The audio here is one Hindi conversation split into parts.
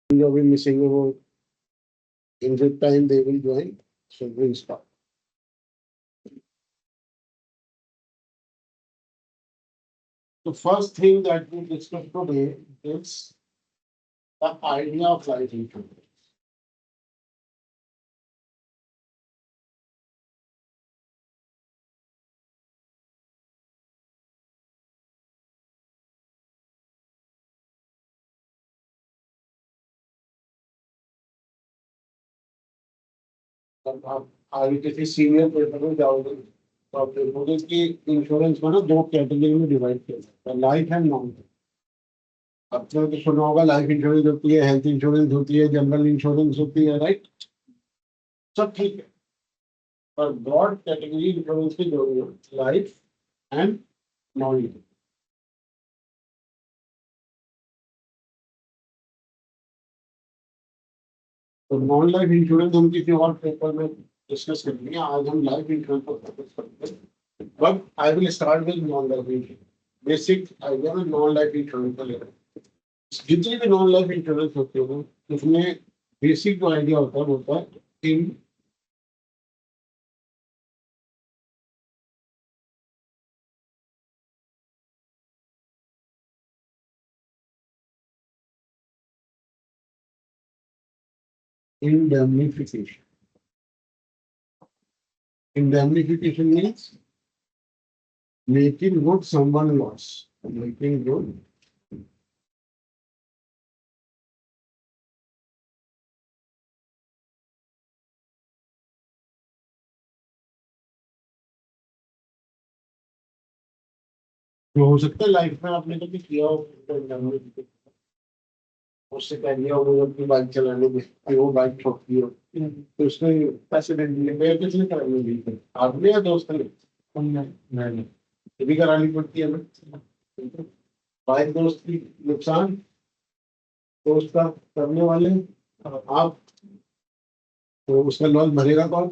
जो भी मिसिंग है वो in the time they will join, so will start. The first thing that we discuss today is the idea of life insurance. जब आप आगे किसी सीनियर पेपर में जाओगे तो आप देखोगे कि इंश्योरेंस को ना दो कैटेगरी में डिवाइड किया जाता है, लाइफ एंड नॉन लाइफ. आपने तो सुना होगा लाइफ इंश्योरेंस होती है, हेल्थ इंश्योरेंस होती है, जनरल इंश्योरेंस होती है, राइट. सब ठीक है, पर ब्रॉड कैटेगरी इंश्योरेंस की जो है लाइफ एंड नॉन लाइफ. तो नॉन लाइफ इंश्योरेंस हम किसी और पेपर में डिस्कस करेंगे. आज हम लाइफ इंश्योरेंस पर फोकस करते हैं. But I will start with non life insurance. Basic idea में नॉन लाइफ इंश्योरेंस का लेना. जितनी भी नॉन लाइफ इंश्योरेंस होती है उसमें बेसिक जो आइडिया होता है वो होता है indemnification. Indemnification means making good someone loss. Making good जो हो सकता है लाइफ में आपने कभी किया हो. indemnification उससे पहले हो अपनी बाइक चलाने में फिर वो बाइक ठोकती हो तो उसमें पैसे दे दिए. मैं किसने करानी दी, आपने या दोस्त ने? मैंने. ये भी करानी पड़ती है हमें. बाइक दोस्त की नुकसान दोस्त का करने वाले आप, तो उसका लॉस भरेगा कौन?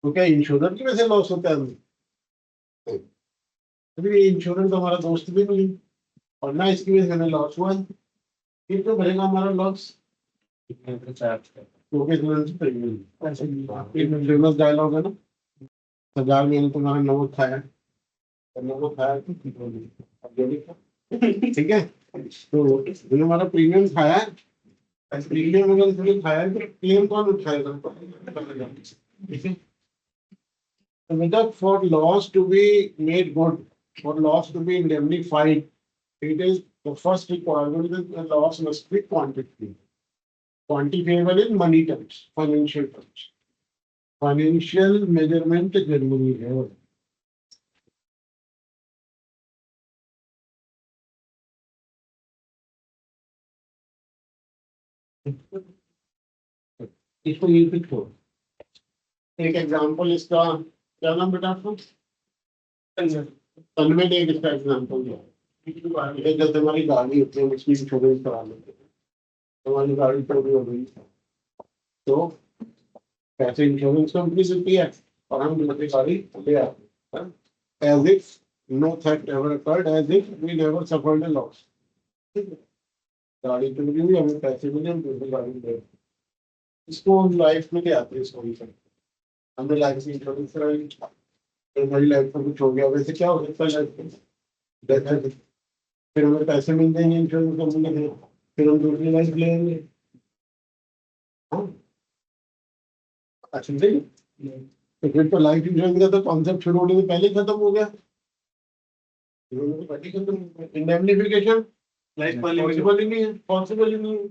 तो क्या इंश्योरेंस की वजह से लॉस होता है हमें? अभी ये इंश्योरेंस तो हमारा दोस्त भी नहीं है और ना इसकी वजह से हमें लॉस हुआ है. फिर तो भरेगा हमारा लॉस. तो फेमस डायलॉग है ना, 1000 मैंने तुम्हारा नमक खाया, तो नमक खाया तो ठीक हो गई. अब जो भी था, ठीक है. तो तुमने हमारा प्रीमियम खाया है, प्रीमियम अगर तुमने खाया है तो क्लेम कौन उठाएगा? ठीक है. So whether for loss to be made good, for loss to be indemnified, it is the first requirement that the loss must be quantifiable. Quantifiable in money terms, financial terms. Financial measurement जरूरी है. इसको ये भी छोड़. एक एग्जांपल इसका, क्या नाम बेटा आपका? तन्मय ने इसका एग्जांपल दिया. जैसे हमारी गाड़ी होती है उसकी इंश्योरेंस करा लेते हैं. हमारी गाड़ी चोरी हो गई तो पैसे इंश्योरेंस कंपनी देती है और हम दूसरी गाड़ी ले आते हैं. As if no theft ever occurred, as if we never suffered a loss. गाड़ी चोरी हुई, हमें पैसे मिले, हम दूसरी गाड़ी ले. इसको हम लाइफ में ले आते हैं. इसको हमने लाइफ इंश्योरेंस कराई तो हमारी लाइफ में कुछ हो गया. वैसे क्या हो सकता है लाइफ में? डेथ है, फिर हमें पैसे मिल जाएंगे इंश्योरेंस कंपनी के, फिर हम दूसरी लाइफ लेंगे. हाँ, अच्छा नहीं. तो फिर तो लाइफ इंश्योरेंस का तो कॉन्सेप्ट शुरू होने से पहले ही खत्म हो गया. इंडेमनिफिकेशन लाइफ पॉसिबल ही नहीं है, पॉसिबल ही नहीं है.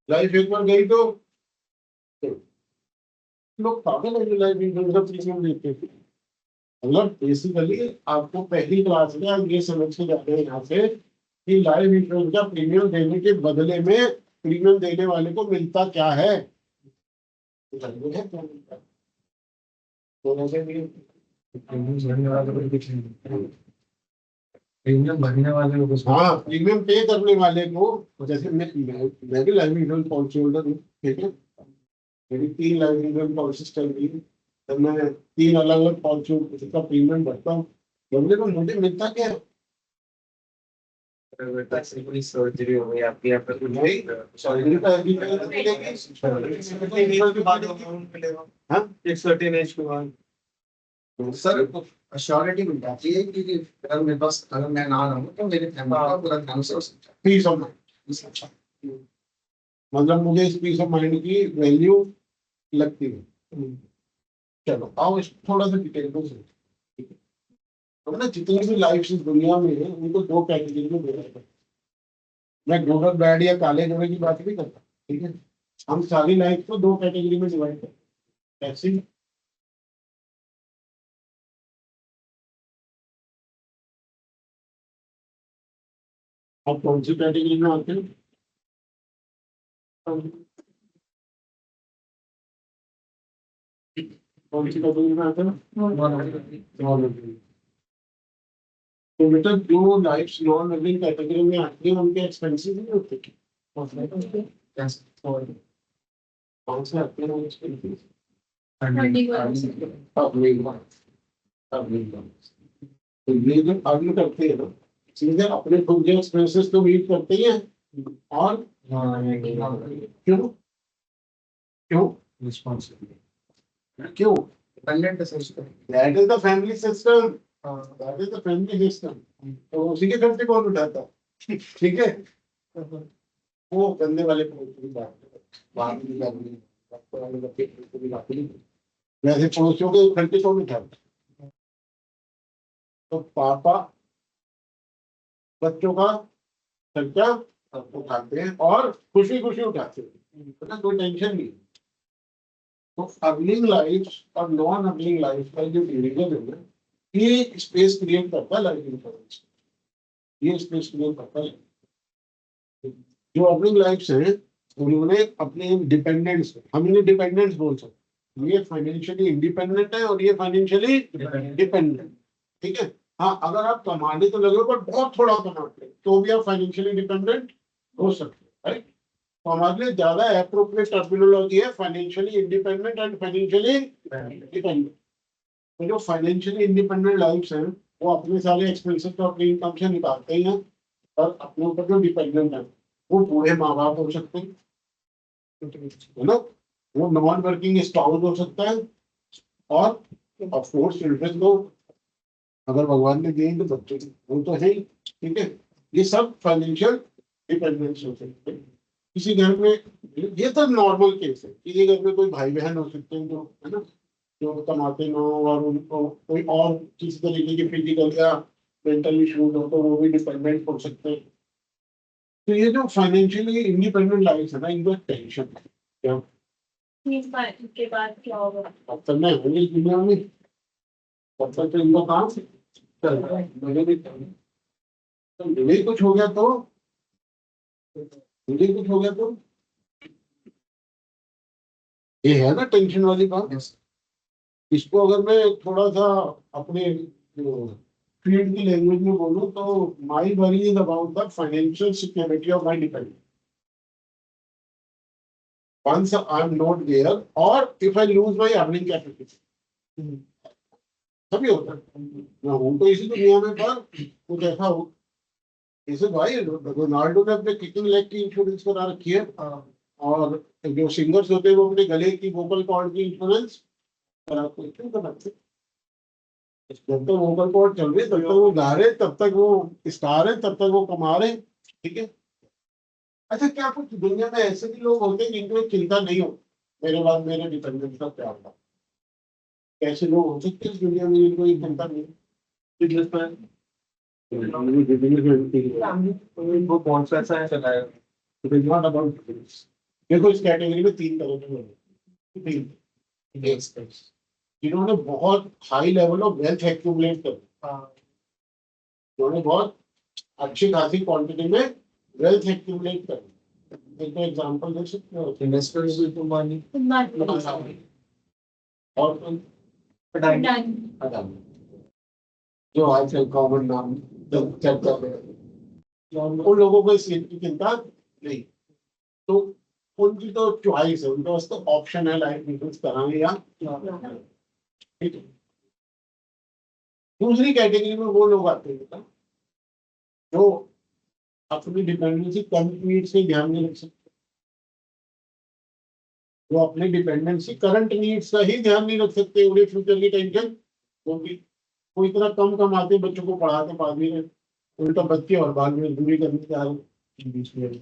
लाइफ एक बार गई तो लोग पागल है जो लाइफ इंश्योरेंस का प्रीमियम लेते हैं. मतलब बेसिकली आपको पहली क्लास में आप ये समझ के जाते हैं यहाँ से कि लाइफ इंश्योरेंस का प्रीमियम देने के बदले में प्रीमियम देने वाले को मिलता क्या है. तो ऐसे भी प्रीमियम भरने वाले को, हाँ प्रीमियम पे करने वाले को. जैसे मैं भी लाइफ इंश्योरेंस पॉलिसी होल्डर हूँ, ठीक है. मेरी 3 लाइफ इंश्योरेंस पॉलिसी चल रही है. तो मैं 3 अलग अलग पॉलिसी का प्रीमियम भरता हूँ. बंदे को मुझे मिलता क्या है? सर्जरी हो गई आपकी, आपका कुछ नहीं, सर्जरी का अभी तक नहीं मिलेगी। मिलेगा हाँ एक सर्टेन एज के बाद। सर अश्योरिटी मिल जाती है कि अगर मेरे पास, अगर मैं ना रहूं तो मेरे फैमिली का पूरा ध्यान से हो सकता है। पीस ऑफ माइंड, मतलब मुझे इस पीस ऑफ माइंड की वैल्यू लगती है। चलो आओ इस थोड़ा सा डिटेल में समझो, ठीक है? तो ना जितनी भी लाइफ इस दुनिया में है उनको दो कैटेगरी में देखा जाता है। मैं गुड और बैड या काले घोड़े की बात नहीं करता, ठीक है? हम सारी लाइफ को दो कैटेगरी में डिवाइड करते हैं। कैसे? आप कौन सी कैटेगरी में आते हैं? कौन सी कैटेगरी में आते हैं? नॉन। तो बेटा जो लाइफ नॉन लिविंग कैटेगरी में आती है उनके एक्सपेंसिव नहीं होते। कौन से आते हैं एक्सपेंसिव? तो ये जो अर्न करते हैं ना, सीधे अपने खुद के एक्सपेंसेस तो मीट करते ही हैं। और क्यों क्यों रिस्पॉन्सिबिलिटी क्यों? Dependent system. That is the family system, that is the family system. तो उसी के खर्चे कौन उठाता है? ठीक है, वो गंदे वाले बात नहीं करनी, वैसे पड़ोसियों के खर्चे कौन उठाता? तो पापा बच्चों का खर्चा उठाते हैं और खुशी खुशी उठाते हैं, पता कोई टेंशन नहीं। तो अर्निंग लाइफ और नॉन अर्निंग लाइफ का जो डिवीजन है ना, ये स्पेस क्रिएट करता है लाइफ इंश्योरेंस, ये स्पेस क्रिएट करता है। जो अर्निंग लाइफ है उन्होंने अपने डिपेंडेंट्स, हम इन्हें डिपेंडेंट्स बोल सकते हैं, ये फाइनेंशियली इंडिपेंडेंट है और ये फाइनेंशियली डिपेंडेंट, ठीक है? हाँ, अगर आप कमाने तो लगे हो पर बहुत थोड़ा कमाते हैं तो भी आप फाइनेंशियली डिपेंडेंट हो सकते हैं, राइट? तो हमारे लिए ज्यादा एप्रोप्रिएट टर्मिनोलॉजी है financially independent and financially dependent. तो जो फाइनेंशियली इंडिपेंडेंट लाइफ है वो अपने सारे एक्सपेंसेस तो अपनी इनकम से निकालते ही हैं, और अपने ऊपर जो डिपेंडेंट है वो बूढ़े माँ बाप हो सकते हैं, है ना? वो नॉन वर्किंग स्पाउस हो सकता है, और ऑफ कोर्स चिल्ड्रन को अगर भगवान ने दिए तो बच्चे वो तो है ही, ठीक है? ये सब फाइनेंशियल डिपेंडेंस हो सकते हैं। किसी घर में, ये तो नॉर्मल केस है, किसी घर में कोई भाई बहन हो सकते हैं जो, है ना, जो कमाते ना हो और उनको कोई और किसी तरीके की फिजिकल या मेंटल इश्यूज हो तो वो भी डिपेंडेंट हो सकते हैं। तो ये जो फाइनेंशियली इंडिपेंडेंट लाइफ है ना, इनको टेंशन है क्या? के बाद क्या होगा? अब तक मैं हूँ इस दुनिया में, तब तक तो इनको काम चल रहा है, मुझे भी करना है। तो मुझे कुछ हो गया तो, मुझे कुछ हो गया तो ये है ना टेंशन वाली बात। इसको अगर मैं थोड़ा सा अपने फील्ड की लैंग्वेज में बोलूं तो my worry is about the financial security of my dependent. Once I'm not there, or if I lose my earning capacity, तभी होता है। मैं हूं तो इसी दुनिया में, पर कुछ ऐसा हो, जैसे भाई रोनाल्डो ने अपने किकिंग लेग की इंश्योरेंस करा रखी है, और जो सिंगर्स होते हैं वो अपने गले की वोकल कॉर्ड की इंश्योरेंस कराते हैं। क्यों कराते हैं? जब तक वोकल कॉर्ड चल रही तब तक वो गा रहे, तब तक वो स्टार है, तब तक वो कमा रहे, ठीक है? अच्छा, क्या कुछ दुनिया में ऐसे भी लोग होते हैं जिनको एक चिंता नहीं हो मेरे बाद मेरे डिपेंडेंट का क्या होगा? कैसे लोग हो सकते हैं इस दुनिया में जिनको ये चिंता नहीं है? बिजनेस मैन वो कौन सा ऐसा है चलाएगा। देखो इस कैटेगरी में तीन तरह के लोग हैं। तीन, एक जिन्होंने बहुत high level of wealth accumulate कर, जिन्होंने बहुत अच्छी खासी क्वांटिटी में वेल्थ एक्यूमुलेट कर। एक एग्जांपल दे सकते हो? इन्वेस्टर्स विद मनी और अडानी, जो आजकल कॉमन नाम चर्चा में है। उन लोगों को इस चीज की चिंता नहीं, तो उनकी तो चॉइस है, उनके पास तो ऑप्शन है लाइफ इंश्योरेंस कराएं या ठीक है। दूसरी कैटेगरी में वो लोग आते हैं जो अपनी डिपेंडेंसी करंट नीड से ध्यान नहीं रख सकते, वो अपनी डिपेंडेंसी करंट नीड्स का ही ध्यान नहीं रख सकते, उन्हें फ्यूचर की टेंशन होगी। वो इतना कम कमाते बच्चों को पढ़ाते पा भी रहे, उल्टा बच्चे और बाद में दूरी करने जा रहे बीच में।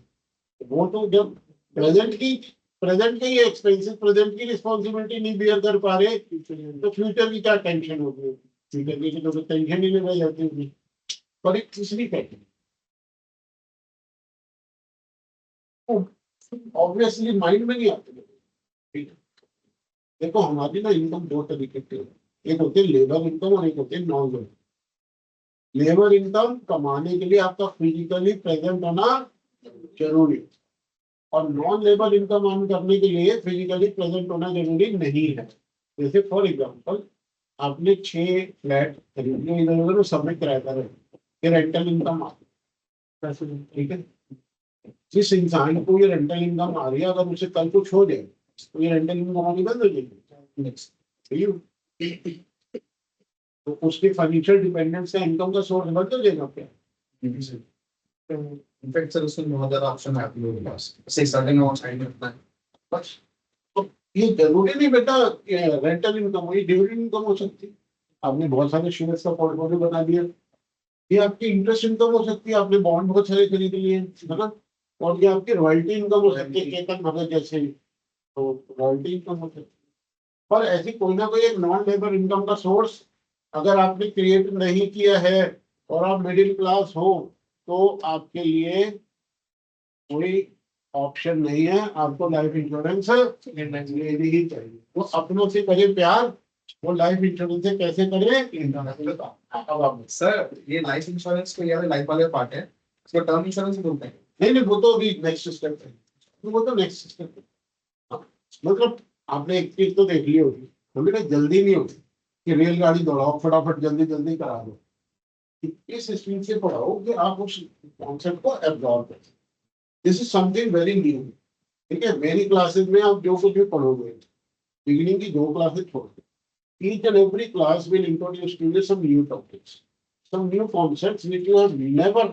वो तो जब प्रेजेंट की एक्सपेंसिव प्रेजेंट की रिस्पॉन्सिबिलिटी नहीं बियर कर पा रहे, तो फ्यूचर की क्या टेंशन होगी, फ्यूचर की तो टेंशन ही नहीं रह जाती होगी। पर एक तीसरी टेंशन ऑब्वियसली माइंड में नहीं आती है। ठीक है, देखो हमारी ना इनकम दो तरीके की है, एक होती है लेबर इनकम और एक होती है नॉन लेबर। लेबर इनकम कमाने के लिए आपका फिजिकली प्रेजेंट होना जरूरी है, और नॉन लेबर इनकम अर्न करने के लिए फिजिकली प्रेजेंट होना जरूरी नहीं है। जैसे फॉर एग्जांपल आपने 6 फ्लैट खरीद लिए, इधर उधर सबमिट किराया कर रहे हैं, ये रेंटल इनकम आ रही है। ठीक है, जिस इंसान को ये रेंटल इनकम आ रही है, अगर उसे कल कुछ हो जाए तो ये रेंटल इनकम आनी बंद हो जाएगी, तो उसके फाइनेंशियल डिपेंडेंस का इनकम का सोर्स बंद हो जाएगा क्या? इनफैक्ट सर उसमें बहुत ज्यादा ऑप्शन है आपके लोगों के पास, से सर्टेन अमाउंट साइड में रखना है बस। तो ये जरूरी नहीं बेटा रेंटल इनकम हो, ये डिविडेंड इनकम हो सकती है। आपने बहुत सारे शेयर्स का पोर्टफोलियो बना दिया, ये आपकी इंटरेस्ट इनकम हो सकती है, आपने बॉन्ड बहुत सारे खरीद लिए है ना, और ये आपकी रॉयल्टी इनकम हो सकती है, केतन भगत जैसे, तो रॉयल्टी इनकम हो सकती है। पर ऐसी कोई ना कोई एक नॉन लेबर इनकम का सोर्स अगर आपने क्रिएट नहीं किया है और आप मिडिल क्लास हो, तो आपके लिए कोई ऑप्शन नहीं है, आपको लाइफ इंश्योरेंस लेनी ही चाहिए। वो अपनों से करे प्यार, वो लाइफ इंश्योरेंस से कैसे करे। अब आप सर ये लाइफ इंश्योरेंस को यार लाइफ वाले पार्ट है, इसको टर्म इंश्योरेंस भी बोलते हैं। नहीं नहीं, वो तो अभी नेक्स्ट स्टेप है, वो तो नेक्स्ट स्टेप है। हाँ, मतलब आपने एक चीज तो देख ली होगी, हमें ना जल्दी नहीं होती कि रेलगाड़ी दौड़ाओ फटाफट जल्दी जल्दी करा दो, इस स्पीड से पढ़ाओ कि आप उस कॉन्सेप्ट को एब्जॉर्ब करें। This is something very new. ठीक है, मेरी क्लासेस में आप जो कुछ भी पढ़ोगे, बिगिनिंग की 2 क्लासेस छोड़ के, each and every class will introduce to you some new topics, some new concepts which you have never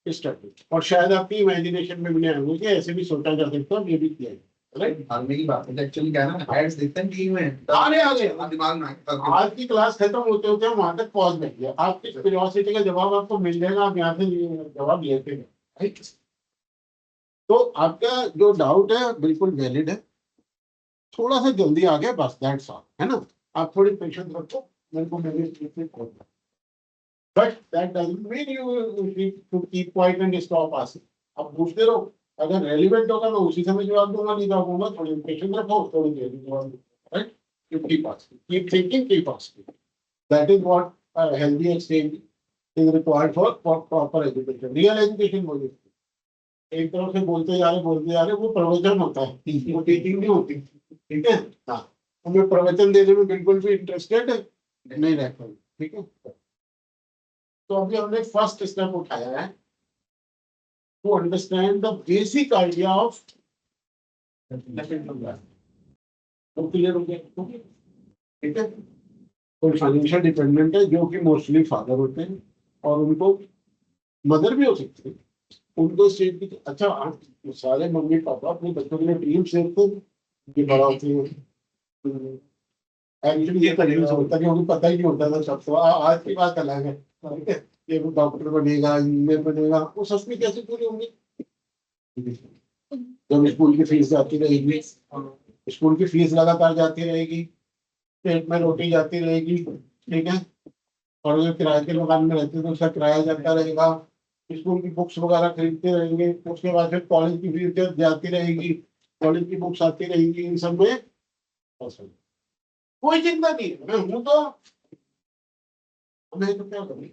studied, और शायद आपकी इमेजिनेशन में भी नहीं आएंगे कि ऐसे भी सोचा जा सकता है, ये भी किया है, राइट। जानने की बात है एक्चुअली क्या है ना, एड्स देखते हैं टीवी में आगे दिमाग में आज की क्लास खत्म होते होते हम वहां तक पहुंच गए, आपकी क्यूरियोसिटी का जवाब आपको मिल जाएगा, आप यहाँ से जवाब लेते हैं, राइट। तो आपका जो डाउट है बिल्कुल वैलिड है, थोड़ा सा जल्दी आ गया बस, दैट्स ऑल, है ना। आप थोड़ी पेशेंस रखो, मेरे को मेरे but that doesn't mean you should keep quiet and stop asking. आप पूछते रहो, अगर रेलिवेंट होगा मैं उसी समय जवाब दूंगा, नहीं दूंगा, थोड़ी पेशेंस रखो, थोड़ी देर में जवाब दूंगा, right. You keep asking, keep thinking, keep asking, that is what healthy exchange is required for proper education. Real education बोलिए, एक तरफ से बोलते जा रहे वो प्रवचन होता है, वो टीचिंग नहीं होती। ठीक है, हाँ, तो मैं प्रवचन देने में बिल्कुल भी इंटरेस्टेड नहीं रहता हूँ। ठीक है, तो अभी हमने फर्स्ट स्टेप उठाया है to understand the basic idea of, तो क्लियर हो गया। ठीक है, कोई फाइनेंशियल डिपेंडेंट है जो कि मोस्टली फादर होते हैं, और उनको मदर भी हो सकती है, उनको इस चीज की अच्छा, सारे मम्मी पापा अपने बच्चों के लिए ड्रीम सेव थे कि बड़ा होती है। एक्चुअली ये कन्फ्यूज होता है कि उनको पता ही नहीं होता था सबको, आज की बात अलग है। ठीक है, ये वो डॉक्टर बनेगा, इंजीनियर बनेगा, वो सपने कैसे पूरे होंगे जब स्कूल की फीस जाती रहेगी, स्कूल की फीस लगातार जाती रहेगी, पेट में रोटी जाती रहेगी। ठीक है, और अगर किराए के मकान में रहते तो उसका किराया जाता रहेगा, स्कूल की बुक्स वगैरह खरीदते रहेंगे, उसके बाद फिर कॉलेज की फीस जाती रहेगी, कॉलेज की बुक्स आती रहेंगी, इन सब में कोई चिंता नहीं है। मैं हूं तो मैं तो क्या करूँ,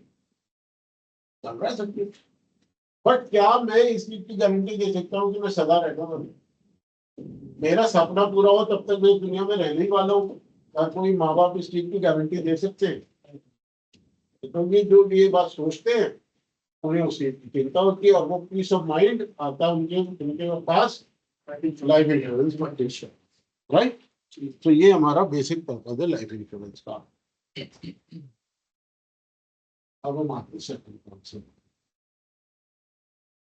चल रहा है सब कुछ। बट क्या मैं इस चीज की गारंटी दे सकता हूँ कि मैं सदा रहूंगा? मेरा सपना पूरा हो तब तक मैं इस दुनिया में रहने ही वाला हूँ, क्या कोई माँ बाप इस चीज की गारंटी दे सकते हैं? तो ये जो ये बात सोचते हैं उन्हें उसकी चिंता होती है, और वो पीस ऑफ माइंड आता है उनके पास लाइफ इंश्योरेंस, राइट। तो ये हमारा बेसिक पर्पज है लाइफ इंश्योरेंस का। अब हम आते हैं सेकंड कॉन्सेप्ट।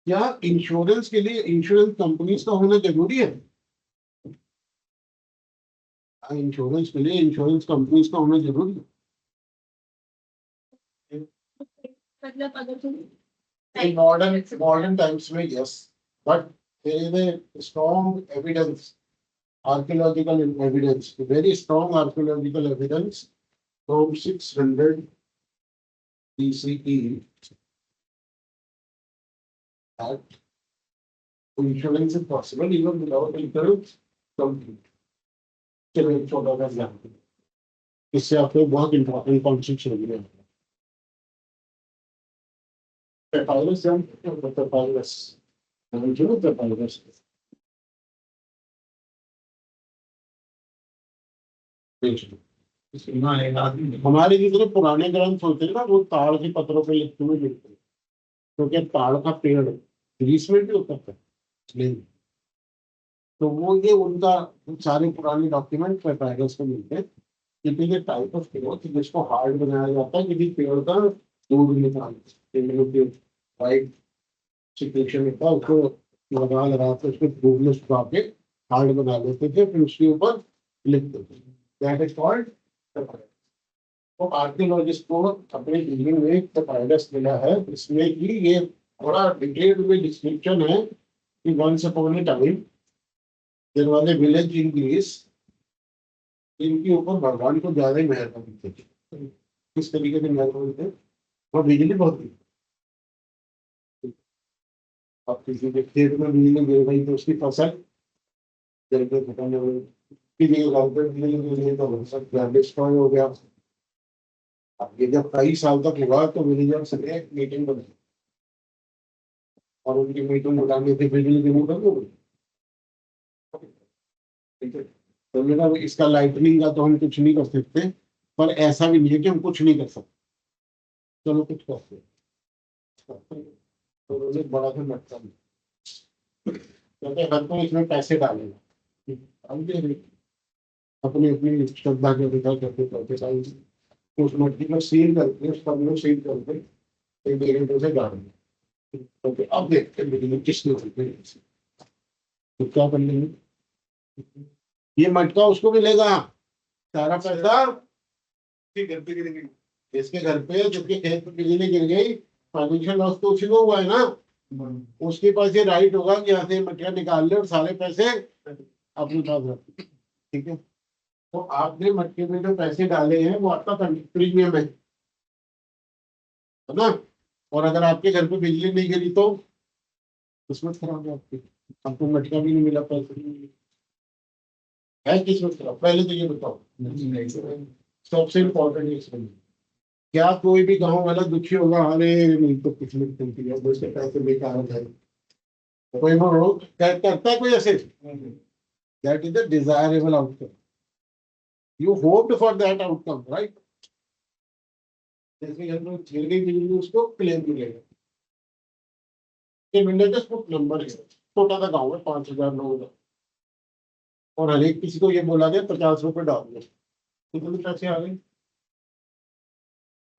क्या इंश्योरेंस के लिए इंश्योरेंस कंपनीज का होना जरूरी है? इंश्योरेंस के लिए इंश्योरेंस कंपनीज का होना जरूरी है? मतलब अगर तुम In modern times में yes, but there is a strong evidence, archaeological evidence, very strong archaeological evidence from 600 BCE that insurance is possible even without insurance company. चलो एक छोटा सा एग्जाम्पल, इससे आपको बहुत इंपॉर्टेंट कॉन्सेप्ट समझ में आएगा। पेपायरस पेपायरस जो पेपायरस हमारे जितने पुराने ग्रंथ होते हैं ना वो ताड़ के पत्रों पे लिखते हुए मिलते हैं, क्योंकि ताड़ का पेड़ ग्रीस में भी होता था इसलिए। तो वो ये उनका सारे पुराने डॉक्यूमेंट पेपायरस को मिलते हैं। किसी टाइप ऑफ पेड़ जिसको हार्ड बनाया जाता है, किसी पेड़ का दूध निकालते वाइट सिक्रेशन होता है, उसको लगा के उसको धूप में सुखा के हार्ड बना लेते थे, फिर उसके ऊपर लिखते थे। That is called papyrus. तो आर्कियोलॉजिस्ट को अपने बिल्डिंग में एक पेपायरस मिला है, इसमें कि ये थोड़ा डिटेल्ड में डिस्क्रिप्शन है कि once upon a time there was a village in Greece, इनके ऊपर भगवान को ज्यादा ही मेहरबानी थी। किस तरीके से मेहरबानी थे? वो बिजली बहुत थी। अब किसी के खेत में बिजली गिर गई तो उसकी फसल जल के खत्म हो गई, किसी के घर पे बिजली गिर गई तो सब डिस्ट्रॉय हो गया। अब ये जब कई साल तक हुआ तो विलेजर्स ने एक मीटिंग बनाई और उनकी मीटिंग बुलाने से बिजली की बंद हो गई। ठीक है, तो मेरा इसका लाइटनिंग का तो हम कुछ नहीं कर सकते, पर ऐसा भी नहीं है कि हम कुछ नहीं कर सकते, चलो कुछ करते हैं। तो उन्होंने बड़ा सा मटका क्योंकि हर कोई इसमें पैसे डालेगा, हम भी अपनी अपनी श्रद्धा के अनुसार करते करते टाइम उस मटकी को सील करके उस कमरे को सील करके एक डेढ़ से डाल दें। क्योंकि अब देखते हैं बिजली किसने होते हैं, तो क्या कर लेंगे, ये मटका उसको मिलेगा, सारा पैसा घर पे गिरेंगे। इसके घर पे, जिसके खेत पे बिजली गिर गई, फाइनेंशियल लॉस तो उसी को हुआ है ना, उसके पास ये राइट होगा कि यहाँ से मटका निकाल ले और सारे पैसे अपने पास रख। ठीक है, तो आपने मटके में जो पैसे डाले हैं वो आपका प्रीमियम है ना। और अगर आपके घर पे बिजली नहीं गिरी तो किस्मत खराब है आपकी, आपको मटका भी नहीं मिला, पैसे भी नहीं मिले, है किस्मत खराब। पहले तो ये बताओ, सबसे इम्पोर्टेंट एक्सपीरियंस, क्या कोई भी गांव वाला दुखी होगा अरे नहीं तो किस्मत चलती है उसके पैसे बेकार हो जाए, कोई वो करता है कोई ऐसे? That is the desirable outcome, you hoped for that outcome, right. जैसे घर में गिर गई बिजली उसको क्लेम मिलेगा। नंबर है, छोटा सा गाँव है, 5,000 लोगों का, और हर एक किसी को ये बोला गया 50 रुपए डाल दो, कितने पैसे आ गए?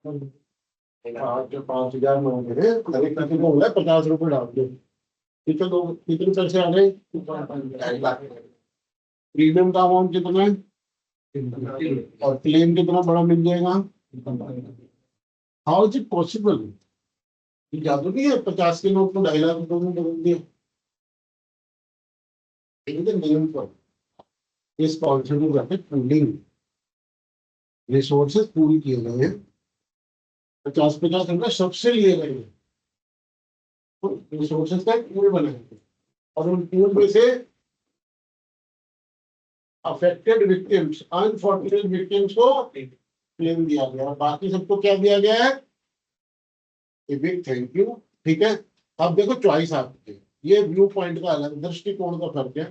जो 5,000 लोग हैं हर एक किसी को बोला 50 रुपए डाल दो, कितने लोग, कितने पैसे आ गए? 2.5 लाख। प्रीमियम का अमाउंट कितना है और क्लेम कितना बड़ा मिल जाएगा? How is it possible? जादू नहीं है, 50 के नोट को 2.5 लाख रुपए में बदल दिया। नियम पर इस कॉन्सेप्ट को कहते हैं पूलिंग, रिसोर्सेज पूल किए गए हैं, 50-50 रुपए सबसे लिए गए हैं, रिसोर्सेज का एक पूल बनाएंगे और उन पूल में से अफेक्टेड विक्टिम्स, अनफॉर्चुनेट विक्टिम्स को क्लेम दिया गया और बाकी सबको क्या दिया गया है? A big thank you. ठीक है, अब देखो चॉइस आपकी, ये व्यू पॉइंट का अलग दृष्टिकोण का फर्क है।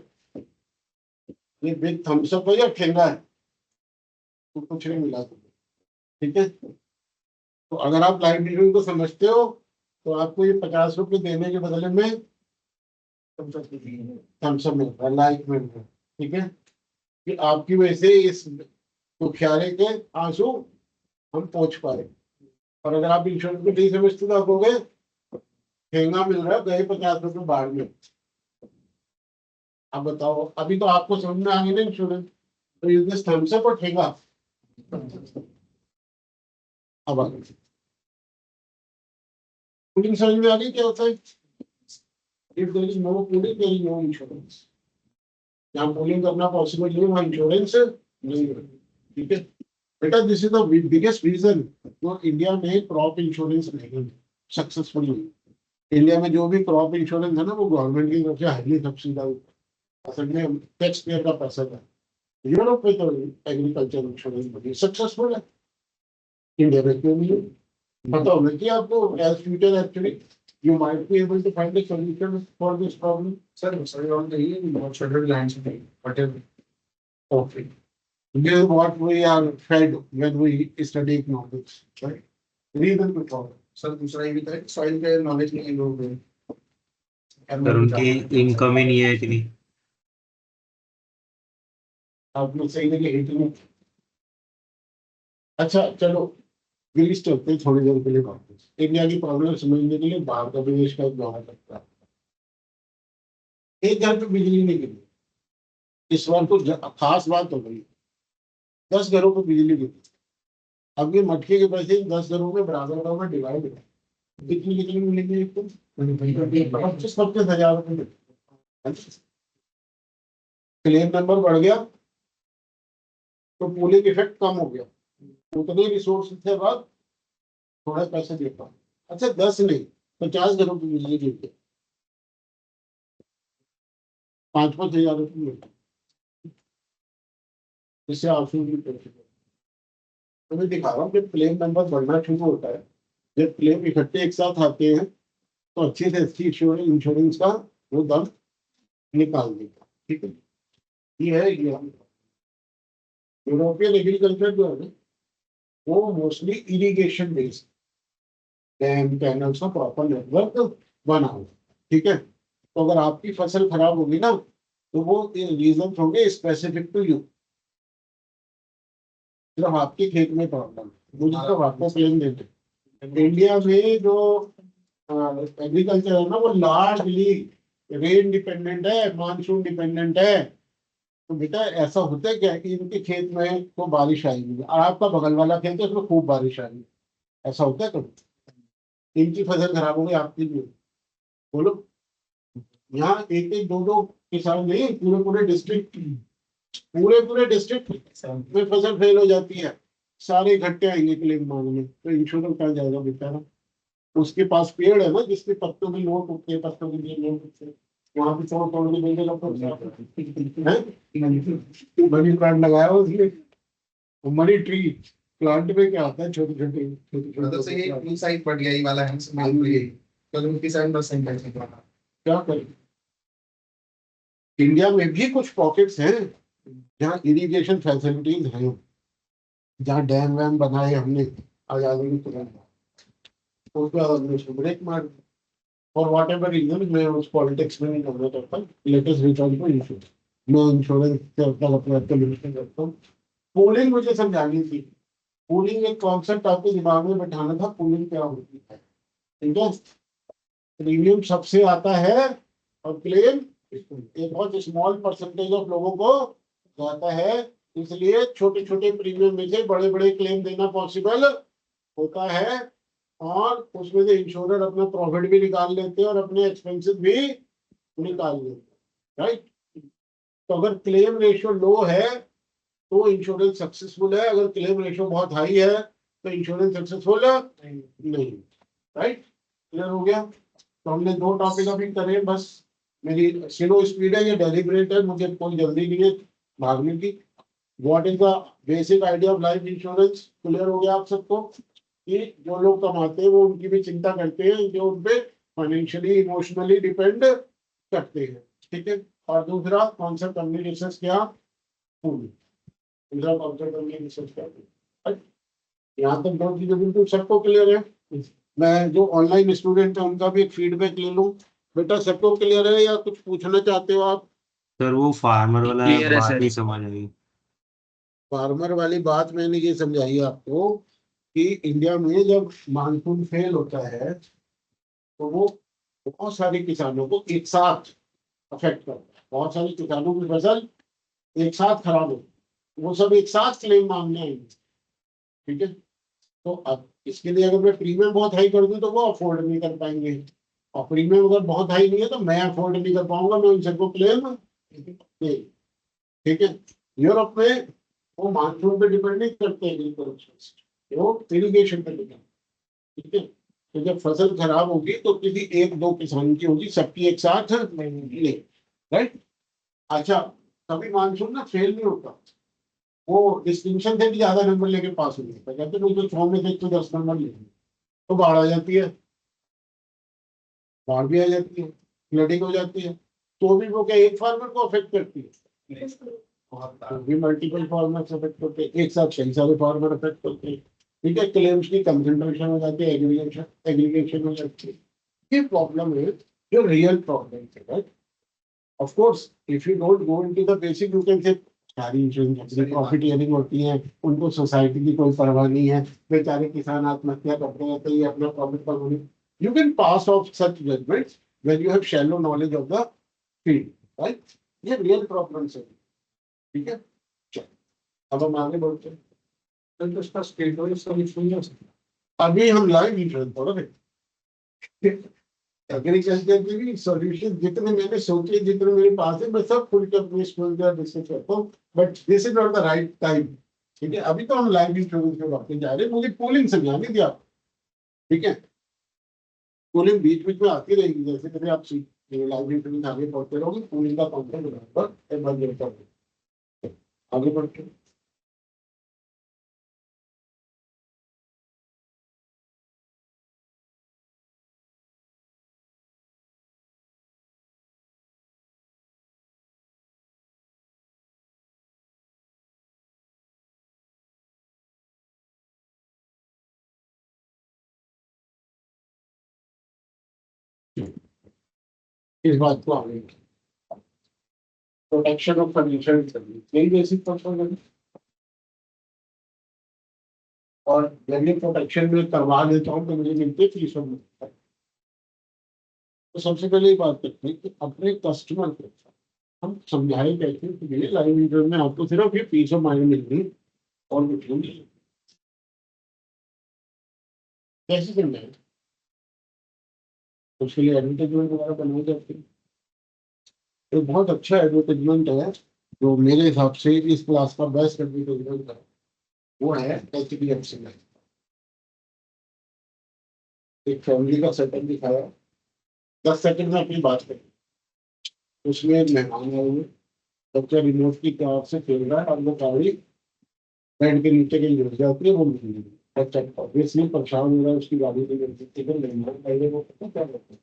ये बिग थम्स अप है या ठेंगा है, तो कुछ नहीं मिला तुम्हें। ठीक है, तो अगर आप लाइव रीडिंग को समझते हो तो आपको ये 50 रुपए देने के बदले में थम्स अप मिलता है, लाइक मिलता है। ठीक है, कि आपकी वजह से इस दुखियारे के आंसू हम पहुंच पाए। और अगर आप इंश्योरेंस को नहीं समझते तो आप हो गए ठेंगा मिल रहा है, गए 50 रुपए बाढ़ में। अब बताओ, अभी तो आपको समझ में आ गई ना इंश्योरेंस, तो यूज थम्स अप और ठेंगा। अब आ गई पूलिंग, समझ में आ गई क्या होता है? If there is no pooling there is no insurance. जहाँ पूलिंग करना पॉसिबल नहीं है वहाँ इंश्योरेंस नहीं है। ठीक है बेटा, this is the biggest reason तो इंडिया में क्रॉप इंश्योरेंस नहीं सक्सेसफुल नहीं। इंडिया में जो भी क्रॉप इंश्योरेंस है ना, वो गवर्नमेंट की तरफ से हाईली सब्सिडाइज, असल में टैक्स पेयर का पैसा है। यूरोप में तो एग्रीकल्चर इंश्योरेंस बड़ी सक्सेसफुल है, इंडिया में क्यों नहीं है? पता होना चाहिए आपको, as future actually you might be able to find a solution for this problem. Sir sir on the scheduled lands में whatever. Okay, this is what we are fed when we study economics, right? Reason to follow. Sir दूसरा ये भी था सॉइल के नॉलेज नहीं है लोगों को। सर उनकी इनकम ही नहीं है इतनी। आपने सही लगे 18। अच्छा चलो, ग्रीस चलते हैं थोड़ी देर के लिए वापस। इंडिया की प्रॉब्लम समझने के लिए बाहर का विदेश का एक दौरा करता है। एक घर पे बिजली नहीं गिरी इस बार, तो खास बात हो गई, 10 घरों पे बिजली गिरी। अब ये मटके के पैसे 10 घरों में बराबर में डिवाइड है, कितनी कितनी मिलेगी? 25-25 हजार रुपये। क्लेम नंबर बढ़ गया तो पूलिंग इफेक्ट कम हो गया, उतने रिसोर्स थे बाद थोड़ा पैसे दे पाए। अच्छा 10 नहीं, 50 घरों की बिजली गिर गई, 5-5 हजार रुपये मिलते, जिससे आप पैसे। तो मैं दिखा रहा हूँ, जब क्लेम नंबर बढ़ना शुरू होता है, जब क्लेम इकट्ठे एक साथ आते हैं, तो अच्छे से अच्छी इंश्योरेंस का वो दम निकाल देगा। ठीक है, ये है ये यूरोपियन एग्रीकल्चर जो है ना, वो mostly irrigation based, dam canals का प्रॉपर नेटवर्क बना हुआ। ठीक है, तो अगर आपकी फसल खराब होगी ना, तो वो रीजन होंगे स्पेसिफिक टू यू, सिर्फ आपके खेत में प्रॉब्लम, मुझे सिर्फ आपको क्लेम देते। इंडिया में जो एग्रीकल्चर है ना, वो लार्जली रेन डिपेंडेंट है, मानसून डिपेंडेंट है। तो बेटा ऐसा होता है क्या कि इनके खेत में तो बारिश आएगी, आपका बगल वाला खेत है उसमें खूब बारिश आएगी, ऐसा होता है कभी? इनकी फसल खराब हो गई, आपकी भी। बोलो, यहाँ एक एक दो दो किसान नहीं, पूरे पूरे डिस्ट्रिक्ट, पूरे डिस्ट्रिक्ट में फसल फेल हो जाती है, सारे इकट्ठे आएंगे क्लेम मांगने, तो इंश्योरेंस कहाँ जाएगा बेचारा? उसके पास पेड़ है ना जिसके पत्तों में नोट उठते हैं, पत्तों के लिए नोट उठते हैं, वहां पे तोड़ तोड़ के देंगे लोग। मनी प्लांट लगाया हुआ उसने, मनी ट्री प्लांट में क्या आता है, छोटे छोटे मतलब से ये अपनी साइड पड़ गया ये वाला है मान लो, ये तो उनकी साइड बस सेंटर क्या करें? इंडिया में भी कुछ पॉकेट्स हैं जहाँ इरिगेशन फैसिलिटीज हैं, जहाँ डैम वैम बनाए हमने आजादी के तुरंत, उसके बाद हमने उसको ब्रेक मार दिया। और वॉट एवर रीजन, मैं उस पॉलिटिक्स में नहीं करना चाहता। लेटेस्ट रिटर्न को इंश्योरेंस, मैं इंश्योरेंस से अपना लिमिटेड करता हूँ। पूलिंग मुझे समझानी थी, पूलिंग एक कॉन्सेप्ट आपके दिमाग में बैठाना था, पूलिंग क्या होती है। ठीक है, प्रीमियम सबसे आता है और क्लेम एक बहुत स्मॉल परसेंटेज ऑफ लोगों को जाता है, इसलिए छोटे छोटे प्रीमियम में से बड़े बड़े क्लेम देना पॉसिबल होता है, और उसमें से इंश्योरर अपना प्रॉफिट भी निकाल लेते हैं और अपने एक्सपेंसेस भी निकाल लेते हैं। राइट, तो अगर क्लेम रेशियो लो है तो इंश्योरेंस सक्सेसफुल है, अगर क्लेम रेशियो बहुत हाई है तो इंश्योरेंस सक्सेसफुल नहीं। राइट, क्लियर हो गया? तो हमने 2 टॉपिक अभी करे, बस मेरी स्लो स्पीड है, ये डेलिब्रेट है, मुझे कोई जल्दी नहीं है भागने की। What is the basic idea of life insurance, clear हो गया आप सबको? कि जो लोग कमाते हैं वो उनकी भी चिंता करते हैं, जो उन पे फाइनेंशियली इमोशनली डिपेंड करते हैं। ठीक है, और दूसरा कॉन्सेप्ट हमने डिस्कस किया, दूसरा कॉन्सेप्ट हमने डिस्कस किया। यहाँ तक 2 चीजें बिल्कुल सबको क्लियर है? मैं जो ऑनलाइन स्टूडेंट है उनका भी एक फीडबैक ले लूँ। बेटा सबको क्लियर है या कुछ पूछना चाहते हो आप? सर वो फार्मर वाला Clear है बात सर। नहीं समझ आई। फार्मर वाली बात मैंने ये समझाई आपको कि इंडिया में जब मानसून फेल होता है तो वो बहुत सारे किसानों को एक साथ अफेक्ट करता है, बहुत सारे किसानों की फसल एक साथ खराब हो, वो सब एक साथ क्लेम मांगने आएंगे। ठीक है, तो अब इसके लिए अगर मैं प्रीमियम बहुत हाई कर दूं तो वो अफोर्ड नहीं कर पाएंगे, और प्रीमियम अगर बहुत हाई नहीं है तो मैं अफोर्ड नहीं कर पाऊंगा, मैं उन सबको क्लेम नहीं। ठीक है, यूरोप में वो मानसून पे डिपेंड नहीं करते एग्रीकल्चर, वो इरिगेशन पे डिपेंड। ठीक है, तो जब फसल खराब होगी तो किसी एक दो किसान की होगी, सबकी एक साथ नहीं। राइट। अच्छा, कभी मानसून ना फेल नहीं होता, वो डिस्टिंक्शन से भी ज्यादा नंबर लेके पास हो जाता है, कहते हैं मुझे 100 में से 110 नंबर लेंगे, तो बाढ़ आ जाती है, बाढ़ भी आ जाती है, फ्लडिंग हो जाती है, तो भी वो क्या एक फार्मर को अफेक्ट करती है? तो भी मल्टीपल फार्मर्स अफेक्ट करते हैं, एक साथ कई सारे फार्मर अफेक्ट करते हैं। ठीक है, क्लेम्स की कंसंट्रेशन हो जाती है, एग्रीगेशन एग्रीगेशन हो जाती है। ये प्रॉब्लम है, जो रियल प्रॉब्लम है। Right, of course if you don't go into the basic, you can say सारी इंश्योरेंस कंपनी प्रॉफिटियरिंग होती है, उनको सोसाइटी की कोई परवाह नहीं है, बेचारे किसान आत्महत्या करते रहते हैं अपना प्रॉफिट कमाने। You can pass off such judgments when you have shallow knowledge of the field. Right, ये रियल प्रॉब्लम्स है। ठीक है, चलो, अब हम आगे बढ़ते हैं। तो इसका स्टेट वाइज सॉल्यूशन नहीं हो सकता। अभी हम लाइव इंश्योरेंस पढ़ रहे हैं। एग्रीकल्चर की भी सॉल्यूशन जितने मैंने सोचे, जितने मेरे पास है, मैं सब खुल कर अपने स्कूल का डिस्कस करता हूँ, but this is not the right time. ठीक है, अभी तो हम लाइफ इंश्योरेंस के बात में जा रहे हैं, मुझे पूलिंग समझानी थी आप। ठीक है, पूलिंग बीच बीच में आती रहेगी, जैसे कभी आप लाइफ इंश्योरेंस आगे बढ़ते रहोगे, पूलिंग का कॉन्सेप्ट बराबर एक बार देता हूँ। आगे बढ़ते हैं। इस बात को आगे प्रोटेक्शन ऑफ फाइनेंशियल यही बेसिक पर्पज है। और जब ये प्रोटेक्शन में करवा देता हूँ तो मुझे मिलती है फीस में। तो सबसे पहले ये बात करते हैं कि अपने कस्टमर को हम समझाए कैसे कि ये लाइफ इंश्योरेंस में आपको सिर्फ ये पीस ऑफ माइंड मिल रही, और कुछ नहीं। कैसे समझाए? उसके लिए एडवर्टाइजमेंट वगैरह बनाई जाती है। तो बहुत अच्छा एडवर्टाइजमेंट है, जो मेरे हिसाब से इस क्लास का बेस्ट एडवर्टाइजमेंट है, वो है HDFC में। एक फैमिली का सेटअप दिखाया, 10 सेकंड में अपनी बात करें। उसमें एक मेहमान आए हुए, बच्चा रिमोट की कार से खेल रहा है और वो गाड़ी बेड के नीचे कहीं गिर जाती है, वो मिल गई। बच्चा ऑब्वियसली परेशान हो रहा है, उसकी गाड़ी नहीं गिर सकती, तो मेहमान पहले वो पता क्या करते हैं,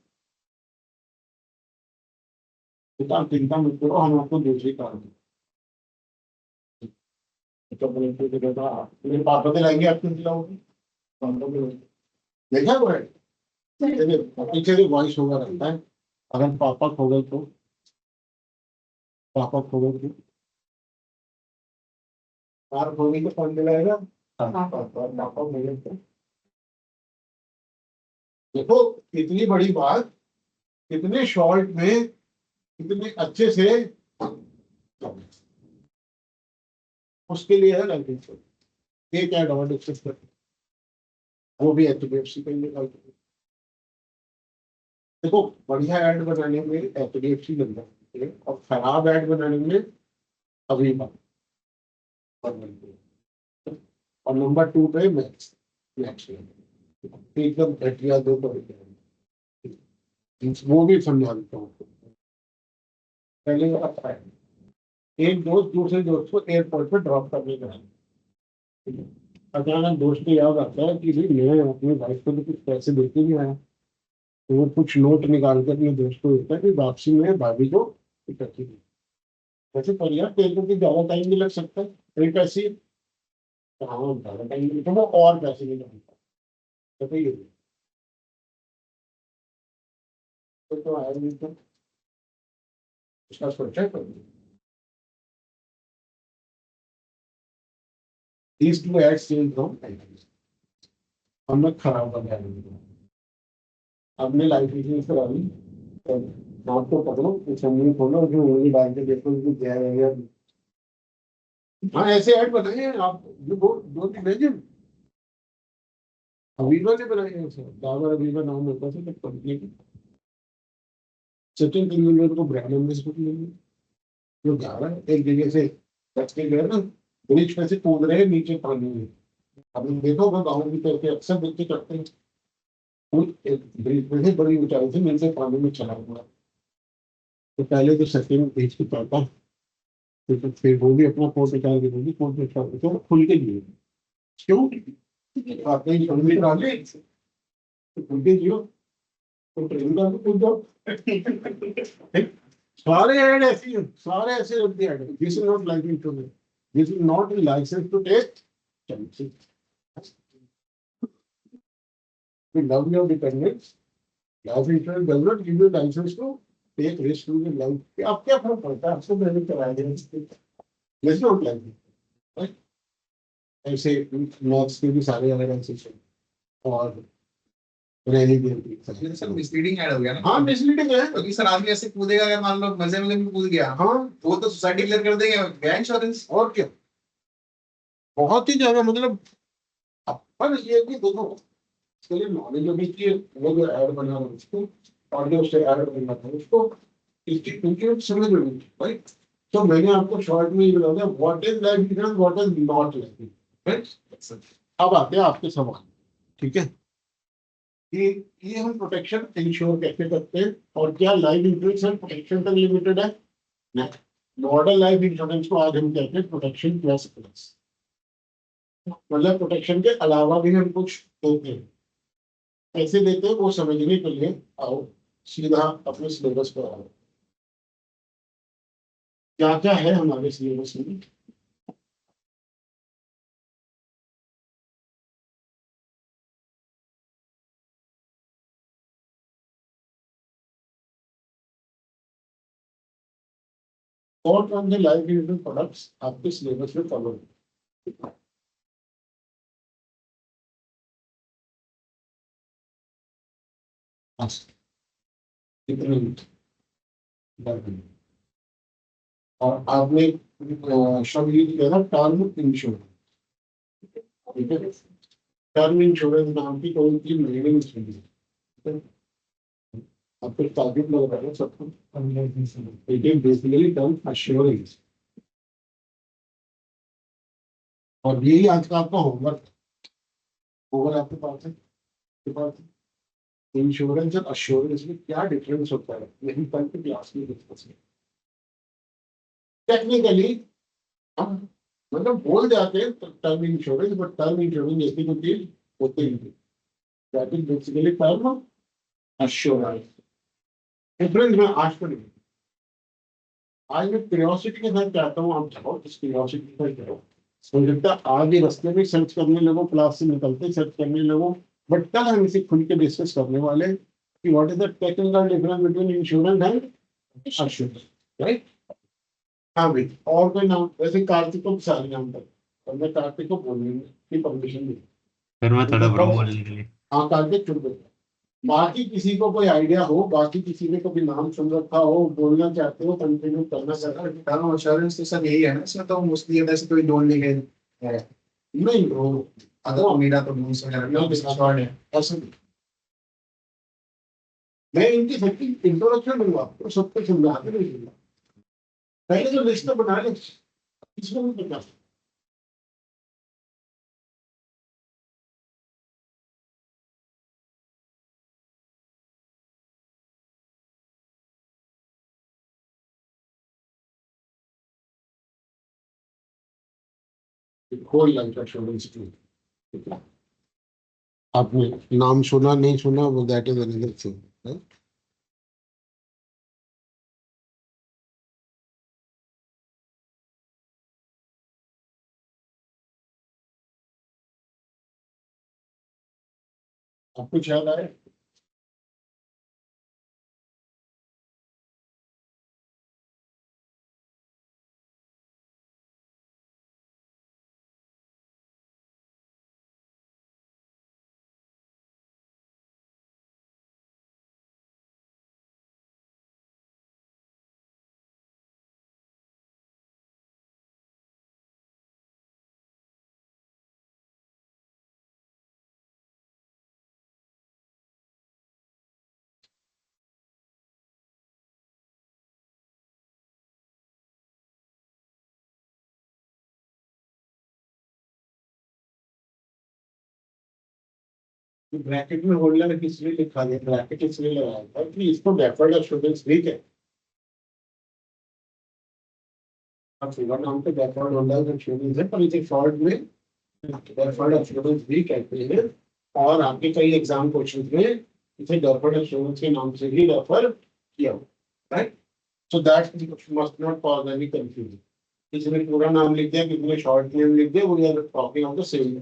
बेटा आप चिंता मत करो, हम आपको दूसरी कार दें। तो मैंने पूछा, बेटा मेरे पापा दिलाएंगे, आप क्यों दिलाओगे? पापा दिलाएंगे। देखा वो है, पीछे से वॉइस होगा रहता है, अगर पापा खो गए तो, पापा खो गए तो कार खो गई तो कौन दिलाएगा? पापा। पापा खो गए तो, देखो इतनी बड़ी बात कितने शॉर्ट में कितने अच्छे से, उसके लिए है लाइफ इंश्योरेंस। एक ऐड और डिस्कस करते हैं, वो भी HDFC के लिए निकाल के। देखो बढ़िया ऐड बनाने में HDFC बनता है, और खराब ऐड बनाने में अविवा बनती है। और नंबर 2 पे मैक्स, मैक्स एकदम घटिया दो तरीके, वो भी समझा देता हूँ। पहले का पता है, एक दोस्त दूसरे दोस्त को एयरपोर्ट पे ड्रॉप करने का है। अचानक दोस्त को याद आता है कि भाई मैं अपने भाई को तो कुछ पैसे देते नहीं आया, तो वो कुछ नोट निकाल कर अपने दोस्त को देता है कि वापसी में भाभी को इकट्ठी दी। वैसे पर यार तेरे को भी ज्यादा टाइम नहीं लग सकता, तेरे पैसे, हाँ ज्यादा टाइम नहीं, तो वो और पैसे नहीं लगता, तो ये तो आया नहीं, तो उसका सोचा कर। These two ads came from, हम लोग खराब कर रहे हैं। आपने लाइफ इंश्योरेंस करा ली, तो नाम को पकड़ो, उस समूह खोलो, जो उंगली डाल के देखो कि क्या है। हाँ, ऐसे ऐड बनाए हैं आप, जो डोंट इमेजिन। अवीबा ने बनाए हैं सर, डाबर अवीबा नाम होता था तब कंपनी की। सचिन तेंदुलकर को ब्रांड एम्बेसडर मिले, जो जा रहा है एक जगह से बच के गया ना, ब्रिज पे से कूद रहे हैं नीचे पानी में। आपने देखा होगा गाँव की तरफ से अक्सर बच्चे करते हैं, कूद एक ब्रिज पे से बड़ी ऊंचाई से नीचे पानी में चला हुआ। तो पहले तो सचिन ब्रिज की पाता, फिर वो भी अपना फोन निकाल के बोली, फोन निकाल के तो खुल के लिए क्यों आपने इंश्योरेंस करा ले, तो खुल के जियो, तो ट्रेन का भी खुल जाओ। सारे ऐड ऐसी हैं, सारे ऐसे रख दिया, this is not life insurance, this is not license to take chances, to love your dependents. Life insurance does not give you license to take risk in your life. आप क्या फर्क पड़ता है, आपको मैंने कराया है, let's not like it, right? ऐसे नॉट्स के भी सारे अलग ऐसे और रहने ये सर मिसलीडिंग ऐड हो गया ना। हाँ, मिसलीडिंग है। क्योंकि सर आदमी ऐसे कूदेगा, अगर मान लो मजे में भी कूद गया, हाँ, तो वो तो सुसाइड डिक्लेयर कर देंगे, गया इंश्योरेंस। और क्या, बहुत ही ज्यादा मतलब। पर ये कि देखो, इसके लिए नॉलेज होनी चाहिए, वो जो ऐड बना रहा है उसको, ऑडियो से ऐड बना था उसको, इसकी क्योंकि समझ होनी चाहिए, राइट? तो मैंने आपको शॉर्ट में ये बता दिया what is life insurance, what is not life, right? अब आते हैं आपके सवाल, ठीक है? कि ये हम प्रोटेक्शन इंश्योर कैसे करते हैं, और क्या लाइफ इंश्योरेंस है प्रोटेक्शन तक लिमिटेड है? नहीं, मॉडल लाइफ इंश्योरेंस को आज हम कहते हैं प्रोटेक्शन प्लस प्लस, मतलब प्रोटेक्शन के अलावा भी हम कुछ देते हैं। कैसे देते हैं वो समझने के लिए आओ सीधा अपने सिलेबस पर आओ, क्या क्या है हमारे सिलेबस में। कौन कौन से लाइफ इंश्योरेंस प्रोडक्ट्स आपके सिलेबस में कवर है? अच्छा, कितने और आपने शब्द यूज किया था टर्म इंश्योरेंस, ठीक है? टर्म इंश्योरेंस नाम की कोई की मीनिंग सुनिए, ठीक है? आपको ताजुब लग रहा है सबको, it is basically term assurance, और यही आज का आपका होमवर्क, होमवर्क आपके पास है, आपके पास इंश्योरेंस और अश्योरेंस में क्या डिफरेंस होता है, यही कल की क्लास में डिस्कस है। टेक्निकली हम मतलब बोल जाते हैं term insurance, but term insurance ऐसी कोई चीज होती नहीं, that is basically term assurance. Difference में आज तो नहीं, आज मैं क्यूरियोसिटी के साथ चाहता हूँ आप जाओ, इस क्यूरियोसिटी के साथ जाओ, मुझे लगता है आज ही रास्ते में सर्च करने लगो, क्लास से निकलते सर्च करने लगो, बट कल हम इसे खुल के डिस्कस करने वाले हैं कि what is the technical difference between insurance and assurance, right? हाँ भाई, और कोई नाम, वैसे कार्तिक को सारे नाम पर, और मैं कार्तिक को बोलने की परमिशन दी। फिर मैं तड़प रहा हूँ बोलने के लिए। हाँ, कार्तिक चुप रहो। बाकी किसी को कोई आइडिया हो, बाकी किसी ने कभी नाम सुन रखा हो, बोलना चाहते हो, कंटिन्यू करना चाहते हो? टर्म इंश्योरेंस तो सर यही है ना, इसमें तो मोस्टली ऐसे कोई लोन लेके है, नहीं वो अगर मेरा तो लोन्स वगैरह नहीं, बिजनेस शॉर्ट है। ऐसा नहीं। मैं इनकी सबकी इंट्रोडक्शन दूंगा आपको, सब कुछ समझा के नहीं दूंगा, पहले जो लिस्ट बना ले इसमें भी बता, कोई लाइफ इंश्योरेंस की, ठीक है? आपने नाम सुना नहीं सुना वो दैट इज अनदर थिंग। आप कुछ याद आए? ब्रैकेट में होल्डर किसलिए लिखा गया, ब्रैकेट इसलिए लगाया था कि इसको डेफर्ड स्टूडेंट्स भी कहते हैं। पूरा नाम तो डेफर्ड होल्डर स्टूडेंट्स है, पर इसे शॉर्ट में डेफर्ड स्टूडेंट्स भी कहते हैं। और आपके कई एग्जाम क्वेश्चन में इसे डेफर्ड स्टूडेंट्स के नाम से ही रेफर किया हुआ, right. So that must not cause any confusion. किसी ने पूरा नाम लिख दिया, किसी ने शॉर्ट नेम लिख दिया, वो are talking of the same.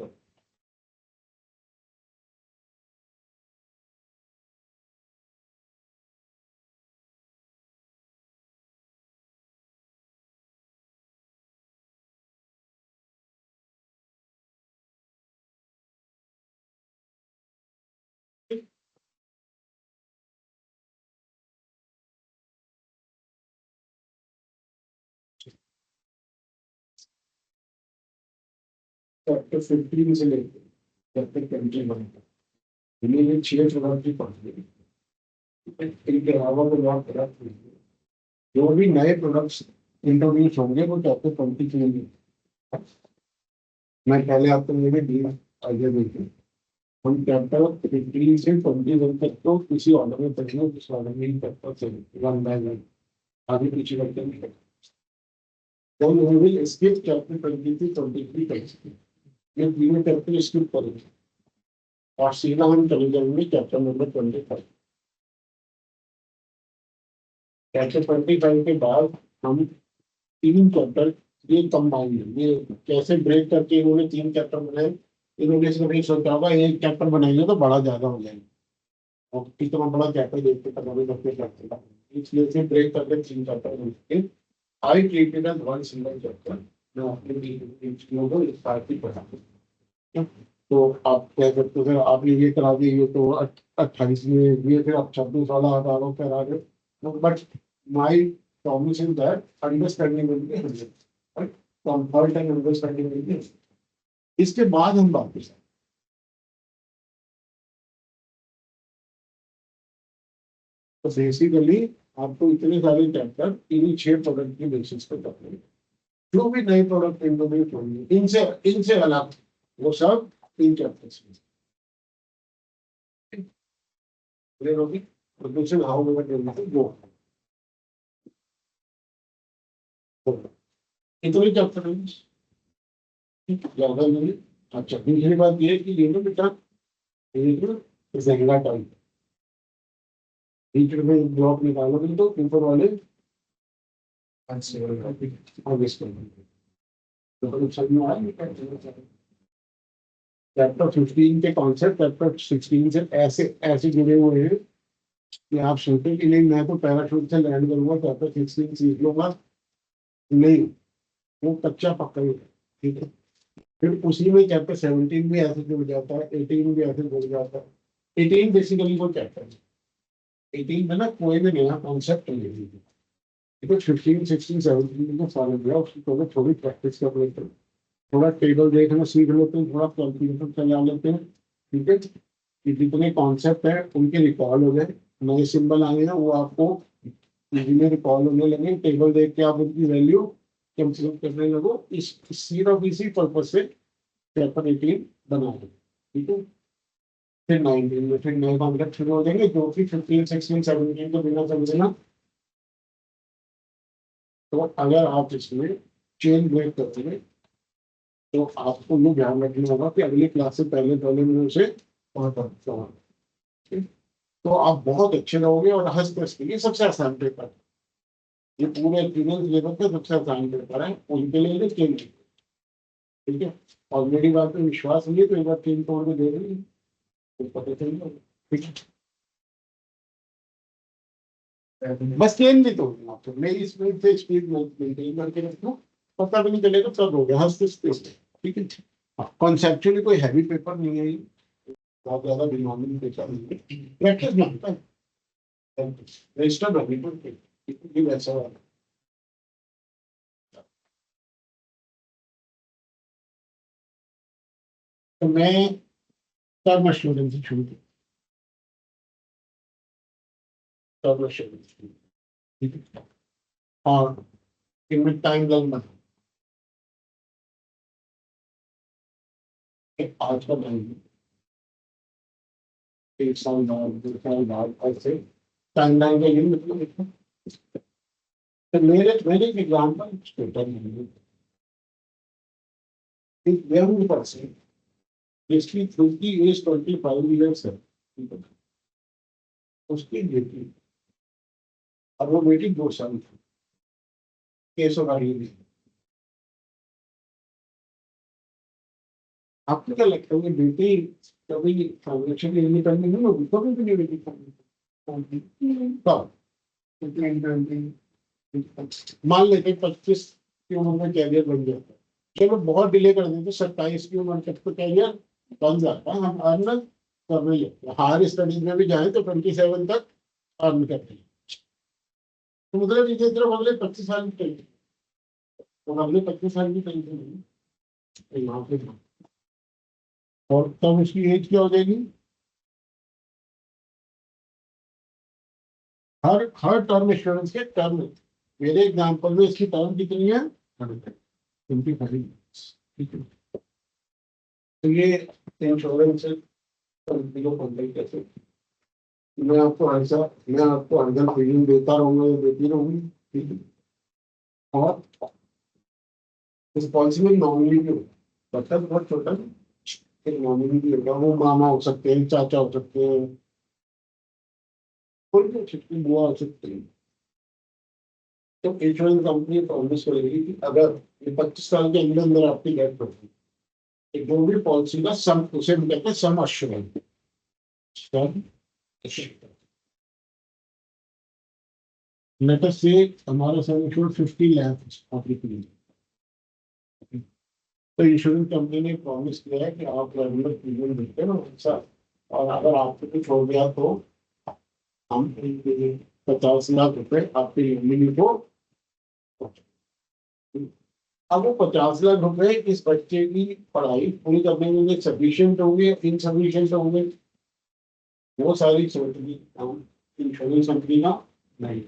Chapter 15 से लेकर चैप्टर 21 ये 6 प्रोडक्ट की पढ़ते हैं। इनके अलावा तो बहुत प्रोडक्ट जो भी नए प्रोडक्ट्स इंट्रोड्यूस होंगे वो चैप्टर 20 में। मैं पहले आपको मेरे डी आइडिया देती हूँ। हम चैप्टर 15 से 21 तक तो किसी ऑर्डर में पढ़ेंगे, जिस ऑर्डर में चैप्टर से वन बाय वन आगे पीछे करके नहीं पढ़ेंगे। Then we will skip chapter 23, 23 तक। ये तीनों चैप्टर स्किप करेंगे और सीधा हम चले जाएंगे चैप्टर नंबर 25। चैप्टर 25 के बाद हम तीन चैप्टर ये कंबाइन, ये कैसे ब्रेक करके इन्होंने तीन चैप्टर बनाए। इन्होंने सिर्फ नहीं सोचा होगा एक चैप्टर बनाएंगे तो बड़ा ज्यादा हो जाएगा, और कितना बड़ा चैप्टर देखते पता नहीं लगते चैप्टर, इसलिए से ब्रेक करके तीन चैप्टर बनाएंगे। I treated as one single chapter. मैं अपने को इस बात की पढ़ा। तो आप कह सकते हो सर आपने ये करा दिया, ये तो 28 में ये, फिर आप 26 वाला हटा लो करा दो। But my promise is that understanding will be 100, comfort and understanding will be. इसके बाद हम बात करें। तो बेसिकली आपको इतने सारे चैप्टर इन्हीं 6 प्रोडक्ट की बेसिस पर करने, जो भी नए प्रोडक्ट इंट्रोड्यूस होंगे इनसे अलग वो सब तीन चैप्टर्स में। प्रोडक्शन हाउ वी वो इतने चैप्टर ज्यादा नहीं। अच्छा दूसरी बात ये है कि ये ना बेटा जहंगा टाइप बीच में ब्लॉक निकालोगे तो ऊपर वाले चैप्टर 15 के कॉन्सेप्ट चैप्टर 16 से ऐसे ऐसे जुड़े हुए हैं कि आप सोचते कि नहीं मैं तो पैराशूट से लैंड करूंगा, चैप्टर 16 सीख लूंगा। नहीं, वो कच्चा पक्का ही है, ठीक है। फिर उसी में चैप्टर 17 भी ऐसे जुड़ जाता है, 18 भी ऐसे जुड़ जाता है। 18 बेसिकली वो चैप्टर है, 18 में ना कोई भी नया कॉन्सेप्ट नहीं है। देखो 15, 16, 17 को फॉलो किया, उसकी थोड़ी प्रैक्टिस कर लेते हैं, थोड़ा टेबल देखना सीख लेते हैं, थोड़ा कैलकुलेटर चला लेते हैं, ठीक है। कि जितने कॉन्सेप्ट है उनके रिकॉल हो गए, नए सिंबल आए हैं वो आपको इजीली रिकॉल होने लगे। टेबल देख के आप उनकी वैल्यू कम से कम करने लगो। इस सिर्फ इसी पर्पज से पेपर 18 बना दो, ठीक है। फिर 19 में फिर नए कॉन्सेप्ट शुरू हो जाएंगे, जो कि 15, 16, 17 को बिना समझना। तो अगर आप इसमें चेन ब्रेक करते हैं तो आपको ये ध्यान रखना होगा कि अगली क्लास से पहले पहले मैं उसे पढ़ता हूँ, तो आप बहुत अच्छे रहोगे। और हंसते हंसते ये सबसे आसान पेपर है, ये पूरे एक्सपीरियंस लेवल का सबसे आसान पेपर है, उनके लिए चेन, ठीक है। और मेरी बात में विश्वास नहीं है तो एक बार चेन तोड़ के देख लीजिए तो पता चल जाएगा, ठीक है। बस चेन नहीं तोड़ना आपको, मेरी स्पीड से स्पीड मेंटेन करके रखना, पता भी नहीं चलेगा कब हो गया, हंसते हंसते, ठीक है। कॉन्सेप्चुअली कोई हैवी पेपर नहीं है ये, बहुत ज्यादा डिमांडिंग पेपर नहीं है, प्रैक्टिस मांगता है, रजिस्टर भी वैसा वाला। तो मैं टर्म स्टूडेंट से शुरू किया, टर्म स्टूडेंट, ठीक है। और इनमें टाइम लाइन बना आज का टाइम 1 साल बाद 2 साल बाद ऐसे टाइमलाइन का ये मतलब है। तो मेरे एक एग्जाम्पल स्टेटस में एक यंग पर्सन जिसकी उसकी एज 25 ईयर्स है, ठीक है? उसकी बेटी, और वो बेटी 2 साल की, केस होगा ये भी। आपको क्या लगता है ये बेटी कभी फाइनेंशियल इंडिपेंडेंट नहीं होगी? कभी भी नहीं होगी। कब? मान लेते 25 की उम्र में कैरियर बन जाता है, चलो बहुत डिले कर देते, 27 की उम्र तक तो कैरियर बन जाता है, हम अर्न कर रहे हैं, हायर स्टडीज में भी जाए तो 27 तक अर्न कर रहे हैं। तो मतलब ये तरफ अगले 25 साल की टेंशन, तो अगले 25 साल की टेंशन नहीं यहाँ पे। और तब उसकी एज क्या हो जाएगी? हर टर्म इंश्योरेंस के टर्म, मेरे एग्जांपल में इसकी टर्म कितनी है? 25। ठीक है, तो ये इंश्योरेंस कंपनी को कॉन्टेक्ट कैसे, मैं आपको हर दिन फीलिंग देता रहूंगा या देती रहूंगी, ठीक है? और इस पॉलिसी में नॉमिनी भी होगा, बच्चा बहुत छोटा है, एक नॉमिनी भी होगा, वो मामा हो सकते हैं, चाचा हो सकते हैं, कोई भी हो सकती है, बुआ हो सकती है। तो इंश्योरेंस कंपनी प्रॉमिस करेगी कि अगर ये 25 साल के अंदर अंदर आपकी डेथ होती है, जो भी पॉलिसी का सम, उसे हम कहते हैं सम अश्योरेंस। लेट अस से हमारा सम इंश्योर्ड 50 लाख ऑफ रुपीज, तो इंश्योरेंस कंपनी ने प्रॉमिस किया है कि आप रेगुलर प्रीमियम देते हैं ना वैसा, और अगर आपको कुछ हो गया तो हम 50 लाख रुपए आपके नॉमिनी को। अब वो 50 लाख रुपए इस बच्चे की पढ़ाई पूरी करने में सफिशियंट होंगे, इनसफिशियंट होंगे, वो सारी सोचनी हम इंश्योरेंस कंपनी का नहीं।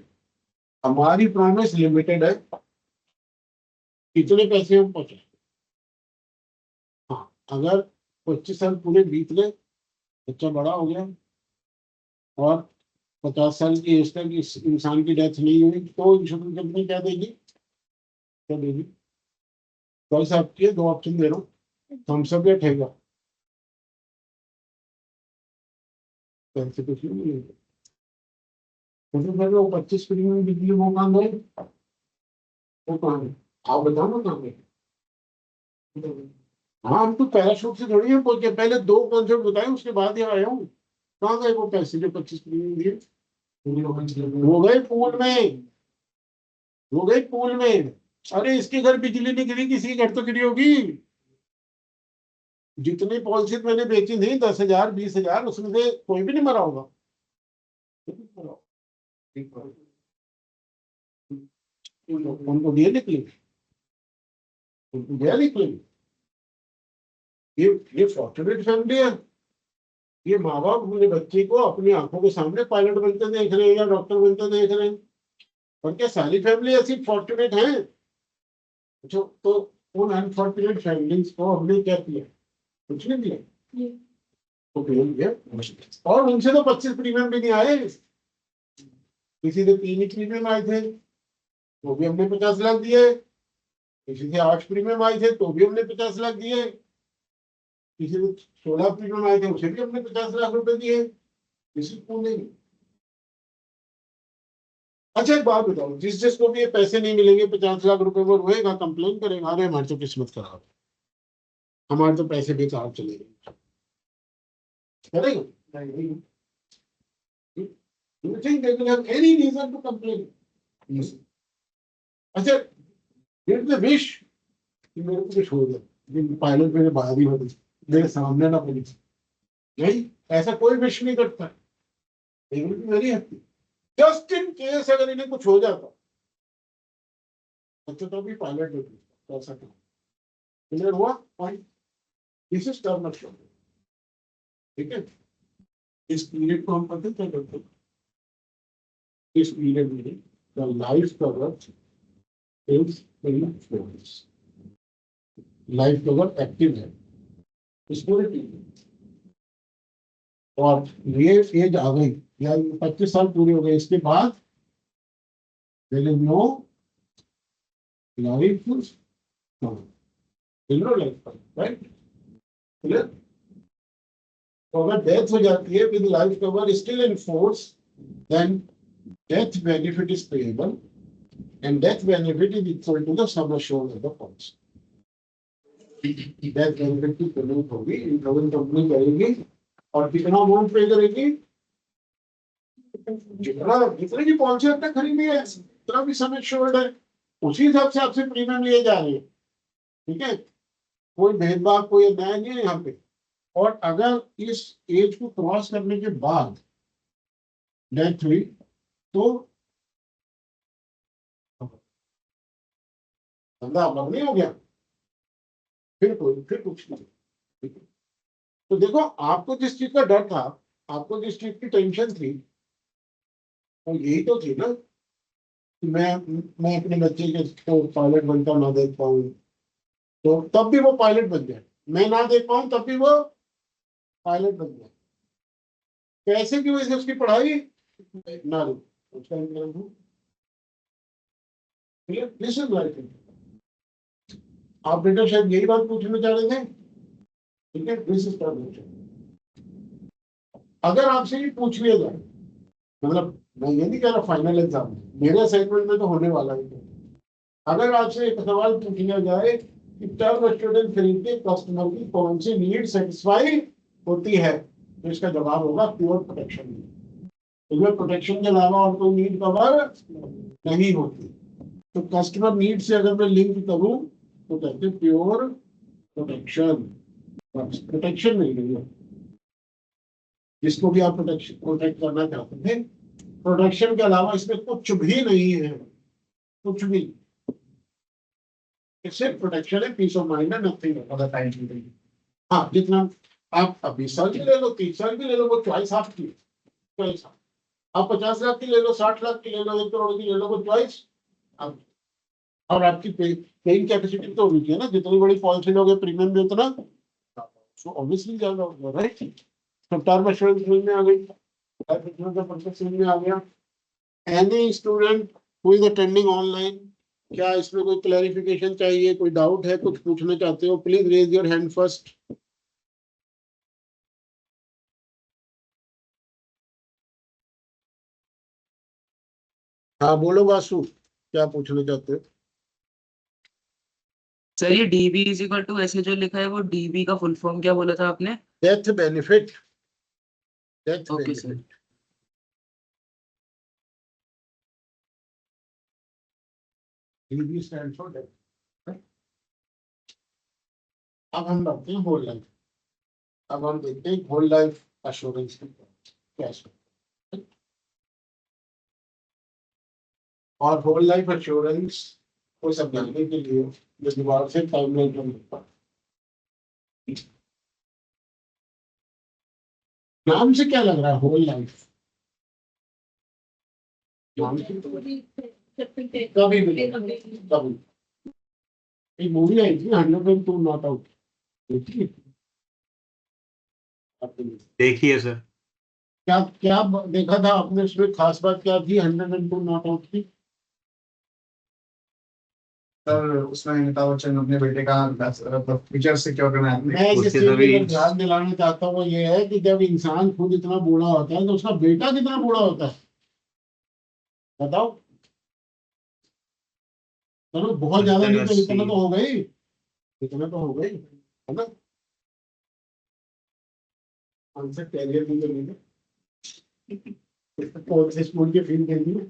हमारी प्रॉमिस लिमिटेड है, कितने पैसे हम पहुंचे। हाँ, अगर 25 साल पूरे बीत गए, बच्चा बड़ा हो गया और 50 साल की एज तक इस इंसान की डेथ नहीं हुई, तो इंश्योरेंस कंपनी क्या देगी? क्या देगी? चॉइस आपकी है, 2 ऑप्शन दे रहा हूँ, थम्सअप या ठेगा। पैसे कुछ नहीं मिलेगा। तो फिर वो 25 प्रीमियम बिजली वो कहाँ गए? वो कहाँ गए? आप बताओ ना कहाँ गए? हाँ, हम तो पैराशूट से थोड़ी है पहुंचे, पहले 2 कॉन्सेप्ट बताए उसके बाद ही आया हूँ। कहाँ गए वो पैसे जो 25 प्रीमियम दिए? वो गए पूल में, वो गए पूल में। अरे इसके घर बिजली नहीं गिरी, किसी के घर तो गिरी होगी। जितनी पॉलिसी मैंने बेची थी 10,000 20,000, उसमें से कोई भी नहीं मरा होगा। उनको दिए निकले, उनको दिया निकले। ये फॉर्चुनेट फैमिली है। ये माँ बाप अपने बच्चे को अपनी आंखों के सामने पायलट बनते देख रहे हैं या डॉक्टर बनते देख रहे हैं। और क्या सारी फैमिली ऐसी फॉर्चुनेट है? जो तो उन अनफॉर्चुनेट फैमिलीज को हमने क्या किया? कुछ नहीं दिया, तो फेल दिया। और उनसे तो 25 प्रीमियम भी नहीं आए, किसी से 3 ही प्रीमियम आए थे, तो भी हमने 50 लाख दिए। किसी से 8 प्रीमियम आए थे, तो भी हमने 50 लाख दिए। किसी से 16 प्रीमियम आए थे, उसे भी हमने 50 लाख रुपए दिए। किसी को नहीं। अच्छा एक बात बताओ, जिसको भी ये पैसे नहीं मिलेंगे 50 लाख रुपए, वो रोएगा, कंप्लेन करेगा, अरे हमारी तो किस्मत खराब है, हमारे तो पैसे बेकार चले गए, करेगा नहीं? You think they will have any reason to complain? अच्छा, here's the wish कि मेरे को कुछ हो जाए, पायलट मेरे बाहर ही हो जाए, मेरे सामने ना पड़ी। नहीं, ऐसा कोई विश नहीं करता। Very happy, just in case अगर इन्हें कुछ हो जाता, अच्छा तो भी पायलट होती कर सकता। क्लियर हुआ point? This is term insurance, ठीक है? इस पीरियड को हम पता क्या करते हैं? इस पीरियड में the life cover is in force, life cover active है इस पूरे पीरियड। और ये एज आ गई या 25 साल पूरे हो गए, इसके बाद there is no life, no life, right? Clear? तो अगर डेथ हो जाती है with life cover still in force, then death benefit is payable and death benefit is equal to the sum assured of the policy. Death benefit की पेमेंट होगी, इंश्योरेंस कंपनी करेगी और कितना अमाउंट पे करेगी, जितना जितने की पॉलिसी आपने खरीदी है उतना भी सम एश्योर्ड है, उसी हिसाब से आपसे प्रीमियम लिए जा रहे हैं। ठीक है, कोई भेदभाव कोई अन्याय नहीं है यहाँ पे। और अगर इस एज को क्रॉस करने के बाद डेथ हुई तो धंधा अलग नहीं हो गया, फिर कुछ नहीं। तो देखो, आपको जिस चीज का डर था, आपको जिस चीज की टेंशन थी, वो यही तो थी ना कि मैं अपने बच्चे के को पायलट बनता ना देख पाऊं, तो तब भी वो पायलट बन जाए, मैं ना देख पाऊं तब भी वो पायलट बन जाए। पैसे की वजह से उसकी पढ़ाई ना रुक, उसका इंतजाम हो। लिसन लाइक, आप बेटा शायद यही बात पूछना चाह रहे थे। ठीक है, दिस इज क्वेश्चन। अगर आपसे ये पूछ लिया जाए, मतलब मैं ये नहीं कह रहा फाइनल एग्जाम, मेरे असाइनमेंट में तो होने वाला है, अगर आपसे एक सवाल पूछ लिया जाए कि टर्म स्टूडेंट खरीद के कस्टमर की कौन सी नीड सेटिस्फाई होती है, तो इसका जवाब होगा प्योर प्रोटेक्शन। प्योर प्रोटेक्शन के अलावा और कोई नीड कवर नहीं होती। तो कस्टमर नीड से अगर मैं लिंक करूं तो कहते हैं प्योर प्रोटेक्शन। प्रोटेक्शन नहीं है, जिसको भी आप प्रोटेक्ट करना चाहते थे, प्रोटेक्शन के अलावा इसमें कुछ भी नहीं है, कुछ भी। सिर्फ प्रोटेक्शन है, पीस ऑफ माइंड है, नथिंग अदर टाइम। हाँ, जितना आप अब 20 साल की ले लो, 30 साल की ले लो, वो चॉइस आपकी, चॉइस आप 50 लाख की ले लो, 60 लाख की ले लो, 1 करोड़ की ले लो, वो चॉइस आप। और आपकी पेइंग कैपेसिटी तो होनी चाहिए ना, जितनी बड़ी पॉलिसी लोगे प्रीमियम भी उतना, तो ऑब्वियसली ज्यादा होगा, राइट? तो टर्म एश्योरेंस समझ में आ गई, लाइफ इंश्योरेंस का पर्पस समझ में आ गया। Any student who is attending online, क्या इसमें कोई क्लैरिफिकेशन चाहिए, कोई डाउट है, कुछ पूछना चाहते हो, please raise your hand first. हाँ बोलो वासु, क्या पूछना चाहते हो? सर ये डीबी इज इक्वल टू ऐसे जो लिखा है वो डीबी का फुल फॉर्म क्या बोला था आपने? Death benefit, death okay sir. Benefit. DB stand for death. अब हम बढ़ते हैं होल लाइफ। अब हम देखते हैं होल लाइफ एश्योरेंस कैसे, और होल लाइफ एश्योरेंस को समझाने के लिए जो दिमाग से टाइमलाइन पर लिखता है। नाम से क्या लग रहा है होल लाइफ? नाम से कभी भी कभी एक मूवी आई थी 102 नॉट आउट, देखिए देखिए सर, क्या क्या देखा था आपने, उसमें खास बात क्या थी 102 नॉट आउट की? सर उसमें अमिताभ बच्चन अपने बेटे का फ्यूचर सिक्योर करना है। मैं जिस उससे चीज सभी पर ध्यान दिलाना चाहता हूँ वो ये है कि जब इंसान खुद इतना बूढ़ा होता है तो उसका बेटा कितना बूढ़ा होता है, बताओ। चलो बहुत ज्यादा नहीं तो इतना तो हो गई, इतना तो हो गई, है ना? आंसर कैरियर भी करेंगे, कौन से स्कूल की फीस देनी है,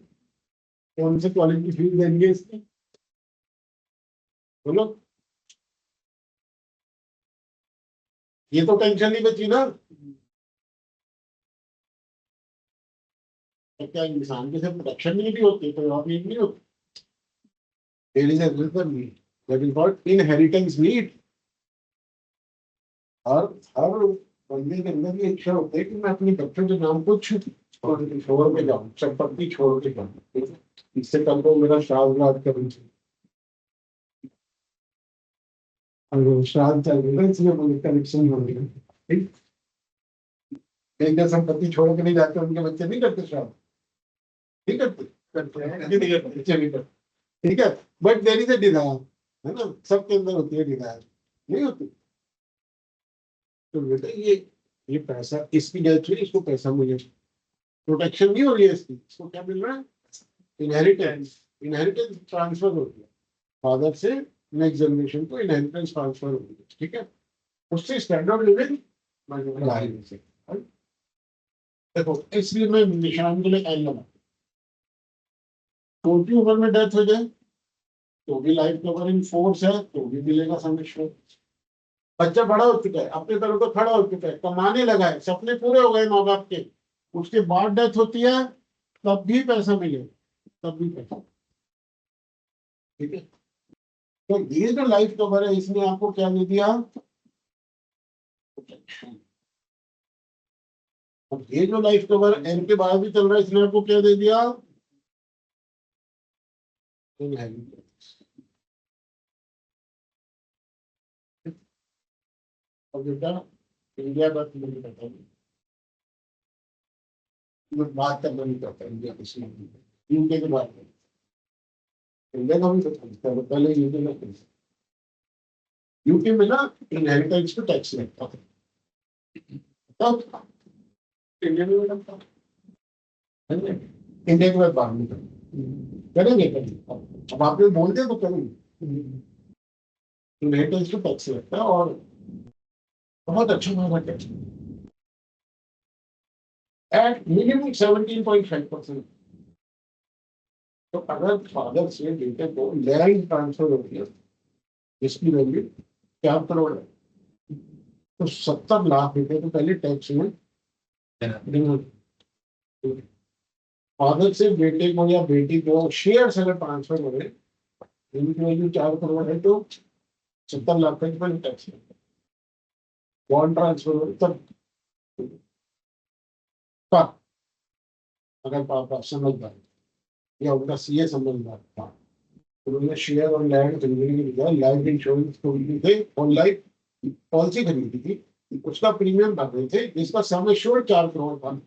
कौन से कॉलेज की फीस देनी है इसकी, बोलो। ये तो टेंशन नहीं बची ना। तो क्या इंसान की सिर्फ प्रोटेक्शन नहीं भी होती, कोई और नीड नहीं होती? There is a reason need, that is called inheritance need। और हर बंदे के अंदर ये इच्छा होती है कि मैं अपने बच्चों के नाम कुछ छोड़ के जाऊं, संपत्ति छोड़ के जाऊं। इससे कल को मेरा श्राद्ध करूँ, श्राद्ध चल रहा है, इसलिए मुझे कनेक्शन हो गया। ठीक, एक जन संपत्ति छोड़ के नहीं जाते, उनके बच्चे नहीं करते श्राद्ध, नहीं करते, करते हैं। नहीं करते, बच्चे नहीं करते, ठीक है। But there is a desire, है ना, सबके अंदर होती है डिजायर, नहीं होती। तो बेटा ये पैसा, इसकी डेथ हुई, इसको पैसा मिले, प्रोटेक्शन नहीं हो रही है इसकी, इसको क्या मिल रहा है, इनहेरिटेंस, इनहेरिटेंस ट्रांसफर होती है फादर से नेक्स्ट जनरेशन को, इनहेरिटेंस ट्रांसफर होती है, ठीक है। उससे स्टैंडर्ड लिविंग बढ़ाई से, देखो इसलिए मैं निशान के लिए एल लगा, छोटी उम्र में डेथ हो जाए तो भी लाइफ कवर इन फोर्स है, तो भी मिलेगा समेशन। बच्चा बड़ा हो चुका है, अपने तरफ तो खड़ा हो चुका है, कमाने लगा है, सपने पूरे हो गए माँ बाप के, उसके बाद डेथ होती है, तब भी पैसा मिलेगा, तब भी पैसा, ठीक है। तो ये जो लाइफ कवर है, इसने आपको क्या दे दिया, प्रोटेक्शन। अब ये जो लाइफ कवर एन के बाद भी चल रहा है, इसने आपको क्या दे दिया, इनहेरिटेंस। और बेटा इंडिया का तो नहीं पता, मैं बात करना नहीं चाहता इंडिया की, यूके की बात नहीं, इंडिया का भी पता है, पहले यूके में, यूके में ना इनहेरिटेंस पे टैक्स लगता था, तब इंडिया में लगता था, इंडिया के बाद बात नहीं करेंगे, अब आपने बोल दिया तो करेंगे। इनहेरिटेंस पे टैक्स लगता है, और बहुत अच्छा होगा टैक्स, एट मिनिमम 17.5%। तो अगर फादर से बेटे को लैंड ट्रांसफर होती है जिसकी वैल्यू 4 करोड़ है, तो 70 लाख रुपए तो पहले टैक्स में देना। फादर से बेटे को या बेटी को शेयर अगर ट्रांसफर हो रहे, इनकी वैल्यू 4 करोड़ है, तो 70 लाख का पहले टैक्स है। बॉन्ड ट्रांसफर हो तब, अगर पापा समझदार या उनका सीए समझदार था, उन्होंने शेयर और लैंड खरीदने के बजाय लाइफ इंश्योरेंस खरीदी थे और लाइफ पॉलिसी खरीदी थी, उसका प्रीमियम भर रहे थे, जिसका सम एश्योर्ड 4 करोड़ था।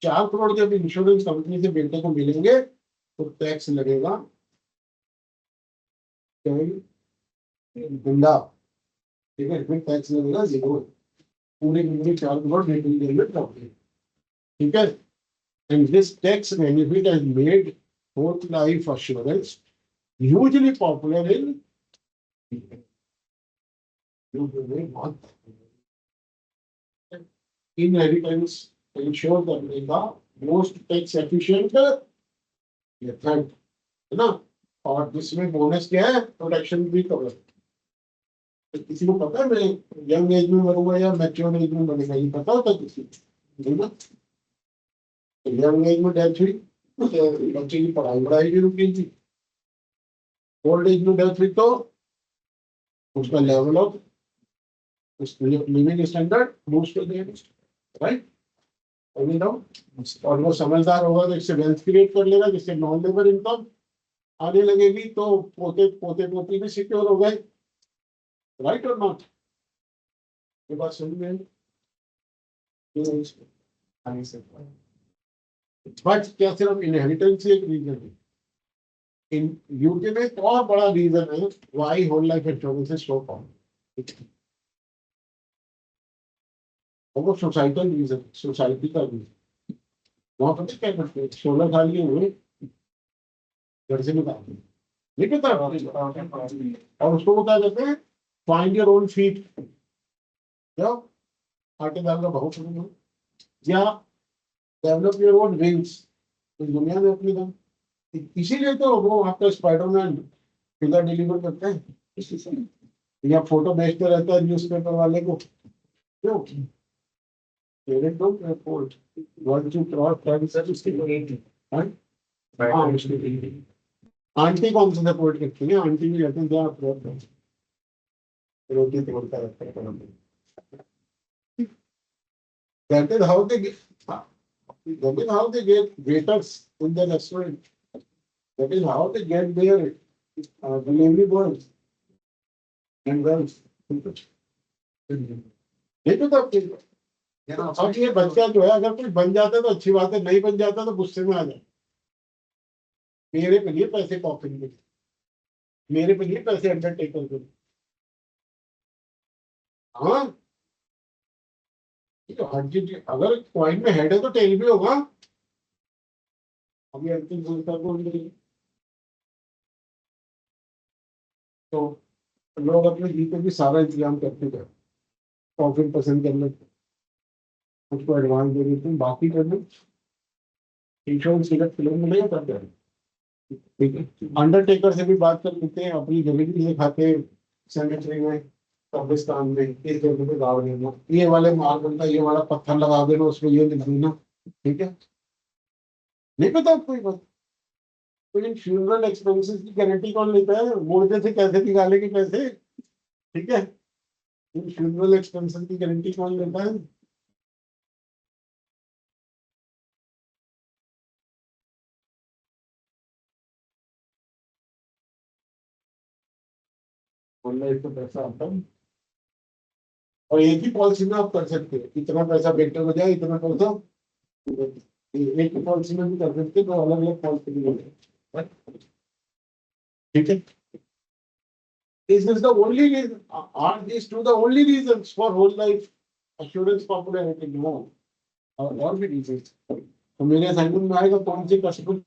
4 करोड़ जब इंश्योरेंस कंपनी से बेटे को मिलेंगे तो टैक्स लगेगा गुंडा, ठीक है, फिर टैक्स लगेगा 0, पूरी जिंदगी 4 करोड़ बेटे के लिए प्रॉपर्टी, ठीक है। And this tax benefit has made whole life assurance hugely popular in inheritance ensure that the most tax efficient method, है ना। और जिसमें बोनस क्या है, प्रोटेक्शन भी कवर। किसी को पता है मैं यंग एज में मरूंगा या मैच्योर एज में मरूंगा, ये पता होता किसी को, ना। यंग एज में डेथ हुई तो बच्चे की पढ़ाई भी रुक गई थी, ओल्ड एज में डेथ हुई तो उसका level of living standard boost हो गया, राइट। और वो समझदार होगा तो इससे वेल्थ क्रिएट कर लेगा, जिससे नॉन लेबर इनकम आने लगेगी, तो पोते पोते पोती भी सिक्योर हो गए, राइट और नॉट। ये बात समझ में आने से, बट क्या सिर्फ इनहेरिटेंस एक रीजन है, इन यूके में एक और बड़ा रीजन है why whole life insurance is so common, और वो सोसाइटल रीजन, सोसाइटी का रीजन। वहां पर क्या करते हैं, 16 साल के हुए घर से निकालते हैं, नहीं पता, और उसको वो क्या कहते हैं, फाइंड योर ओन फीट, क्या आटेदार का बहुत या डेवलप योर ओन विंग्स, इस दुनिया में अपनी दम। इसीलिए तो वो आपका स्पाइडरमैन पिज्जा डिलीवर करते हैं, या फोटो भेजते रहता है न्यूज़पेपर वाले को, क्यों, रिपोर्ट आंटी कौन सा सपोर्ट करती है, आंटी भी रहते हैं, रोटी तोड़ता रहता है, that is how they get, that is how they get waiters in the restaurant, that is how they get their delivery boys and girls, देखो तो अब ये बच्चा जो है अगर कोई बन जाता है तो अच्छी बात है, नहीं बन जाता तो गुस्से में आ जाए, मेरे पे लिए पैसे कॉफी के, मेरे पे लिए पैसे अंडरटेकर के। हाँ, ये तो हर चीज, अगर पॉइंट में हेड है तो टेल भी होगा। अभी अंतिम संस्था बोल रही है। तो लोग अपने जी पे भी सारा इंतजाम करते थे, कॉफी पसंद कर लेते, उसको एडवांस दे देते हैं, बाकी कर लो, इंश्योरेंस सिलेक्ट फिल्म में नहीं करते हैं। ठीक है, अंडरटेकर से भी बात कर लेते हैं, अपनी जमीन दिखाते हैं सेनेटरी में, कब्रिस्तान में, इस जगह पे गाड़ देना, ये वाले माल बनता, ये वाला पत्थर लगा देना, उसमें ये लिख देना। ठीक है, नहीं पता आपको ये बात? तो इन फ्यूनरल एक्सपेंसेस की गारंटी कौन लेता है? मुर्दे से कैसे निकालेंगे पैसे? ठीक है, इन फ्यूनरल एक्सपेंसेस की गारंटी कौन लेता है? बोलना इसको पैसा आता है, और एक ही पॉलिसी में आप कर सकते हैं, इतना पैसा बेटे को जाए, इतना पैसा, एक ही पॉलिसी में भी कर सकते हैं, तो अलग अलग पॉलिसी भी है। ठीक है, this is the only reason, are these two the only reasons for whole life assurance popularity? No, और भी reasons। तो मेरे असाइनमेंट में आएगा कौन से customer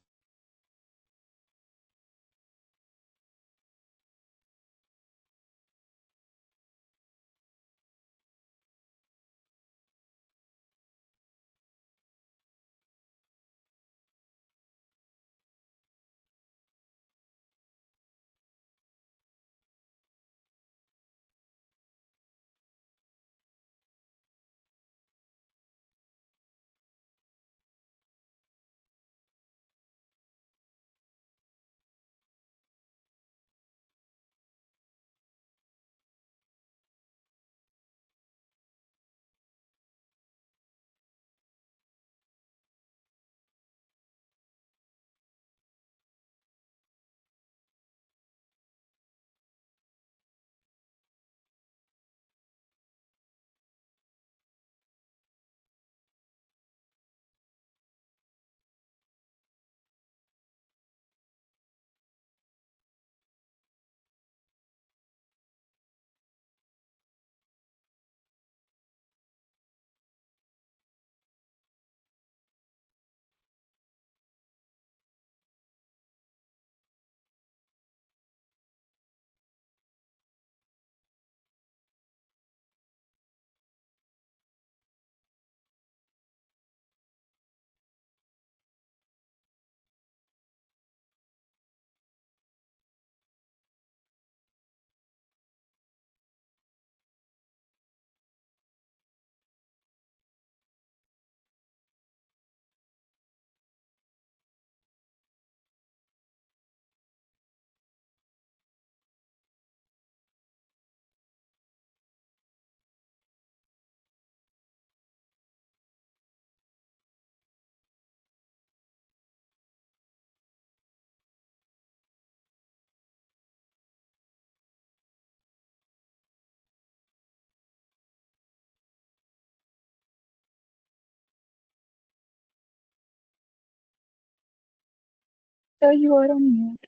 Sir, you are on mute.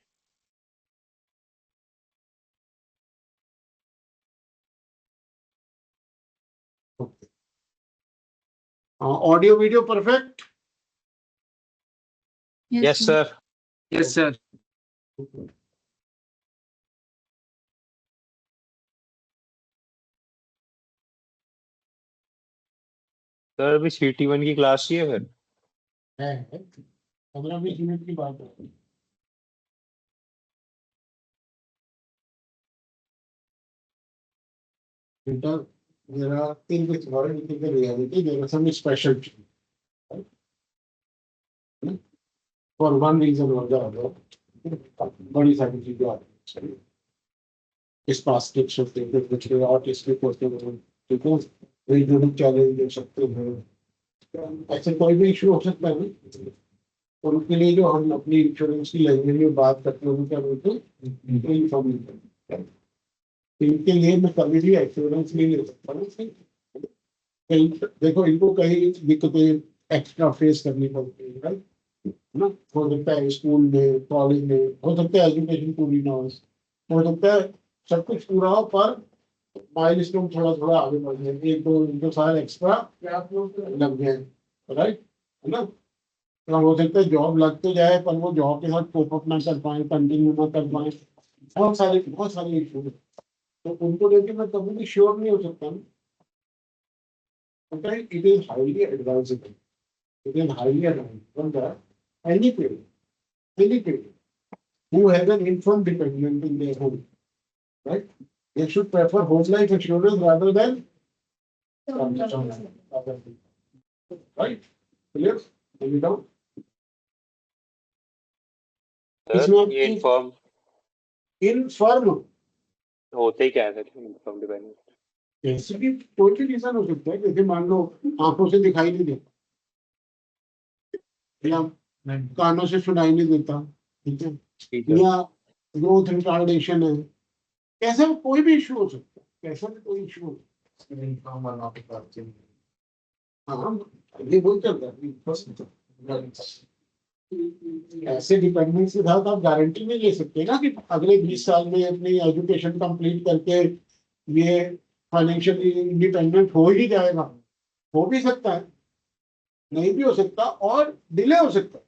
Audio video perfect? Yes, sir. Yes, sir. Sir अभी CT1 की क्लास ही है फिर? है 15-20 मिनट की बात है। बेटा मेरा 3 के बारे में ठीक है, रियलिटी मेरा सब स्पेशल फॉर वन रीजन और द अदर, बड़ी सारी चीजें आती हैं इस बास्केट होते हैं, कुछ आर्टिस्टिक होते हैं, ठीक है, रीजनल चैलेंज दे सकते हैं, ऐसे कोई भी इशू हो सकता है ना, और उनके लिए जो हम अपनी इंश्योरेंस की लैंग्वेज में बात करते हैं क्या बोलते हैं, इन्फॉर्मेशन। इनके लिए मैं कभी भी इंश्योरेंस नहीं ले सकता ना, कहीं देखो इनको कहीं दिक्कतें एक्स्ट्रा फेस करनी पड़ती है, राइट ना। हो सकता है स्कूल में, कॉलेज में, हो सकता है एजुकेशन पूरी ना हो सकता है सब कुछ पूरा हो, पर माइलस्टोन थोड़ा थोड़ा आगे बढ़ जाए, एक दो साल एक्स्ट्रा लग जाए, राइट है ना। तो हो सकता है जॉब लग तो जाए, पर वो जॉब के साथ कोप अप ना कर पाए, कंटिन्यू ना कर पाए, बहुत सारे इशू है। तो उनको लेके मैं कभी भी श्योर नहीं हो सकता ना। Okay, it is highly advisable. It is highly advisable that any parent who has an infant dependent in their home, right? They should prefer whole life insurance rather than right? Clear? Maybe down. इसमें सर ये इन्फॉर्म infirm होते ही क्या है सर इन्फॉर्म डिपेंडेंट? ऐसे भी कोई भी रीजन हो सकता है, जैसे मान लो आंखों से दिखाई नहीं देता या कानों से सुनाई नहीं देता, ठीक है, ठीक है। या ग्रोथ रिटार्डेशन है, कैसे भी कोई भी इशू हो सकता है, कैसा भी कोई इशू हो सकता है। हाँ ये बोल चलता है। ऐसे डिपेंडेंस के साथ आप गारंटी नहीं ले सकते ना कि अगले 20 साल में अपनी एजुकेशन कंप्लीट करके ये फाइनेंशियली इंडिपेंडेंट हो ही जाएगा। हो भी सकता है, नहीं भी हो सकता, और डिले हो सकता है।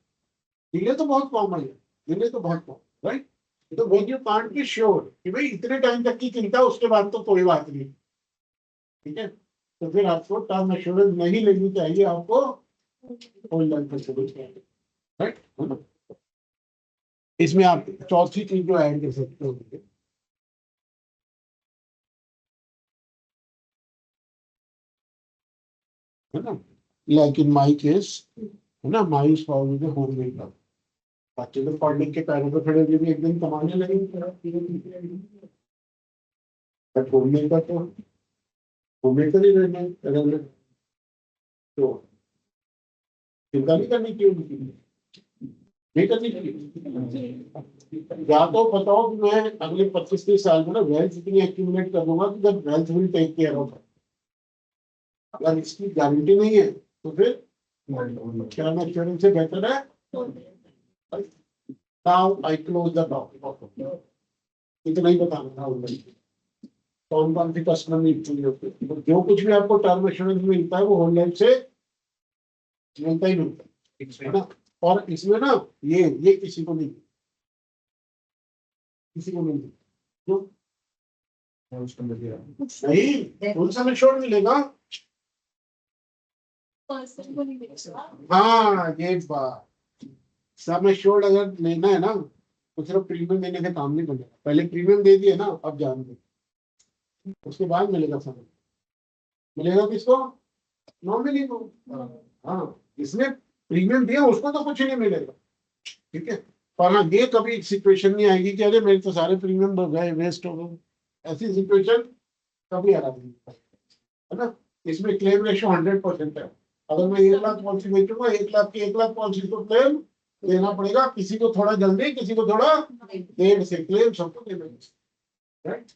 डिले तो बहुत कॉमन है, डिले तो बहुत कॉमन, राइट। तो when you can't be sure कि भाई इतने टाइम तक की चिंता, उसके बाद तो कोई बात नहीं, ठीक है, तो फिर आपको टर्म एश्योरेंस नहीं लेनी चाहिए, आपको होल लाइफ इंश्योरेंस चाहिए, राइट। इसमें आप चौथी चीज जो ऐड कर सकते हो, है ना, लाइक इन माई केस, है ना, my spouse is home maker. बच्चे तो पढ़ लिख के पैरों पर खड़े हुए भी एक दिन कमाने लगेंगे, बट होम मेकर तो होम मेकर ही रहना, तो चिंता नहीं करनी चाहिए उनकी, नहीं करनी चाहिए। या तो बताओ कि मैं अगले 25-30 साल में ना वेल्थ इतनी एक्यूमुलेट कर लूंगा कि जब wealth will take care of. अगर इसकी गारंटी नहीं है तो फिर टर्म इंश्योरेंस से बेहतर है। Now I close the topic, इतना ही बताना था उनको कौन कौन सी कस्टमर नीड होती है। तो जो कुछ भी आपको टर्म इंश्योरेंस मिलता है वो होल लाइफ से मिलता ही मिलता है ना। और इसमें ना ये किसी को नहीं, किसी को नहीं, जो नहीं फुल सम इंश्योर्ड मिलेगा। पर्सन को नहीं मिलेगा। हाँ ये बात, सम इंश्योर्ड अगर लेना है ना तो सिर्फ प्रीमियम देने से काम नहीं बनेगा। पहले प्रीमियम दे दिए ना, अब जान दे, उसके बाद मिलेगा सम। मिलेगा किसको? नॉमिनी को। हाँ इसने प्रीमियम दिया उसको तो कुछ नहीं मिलेगा, ठीक है। पर हाँ ये कभी सिचुएशन नहीं आएगी कि अरे मेरे तो सारे प्रीमियम गए, वेस्ट हो गए, ऐसी सिचुएशन कभी आ रही है ना। इसमें क्लेम रेशियो 100% है। अगर मैं 1 लाख पॉलिसी बेचूंगा, 1 लाख पॉलिसी को क्लेम देना पड़ेगा, किसी को थोड़ा जल्दी, किसी को थोड़ा देर से, क्लेम सबको देना, राइट।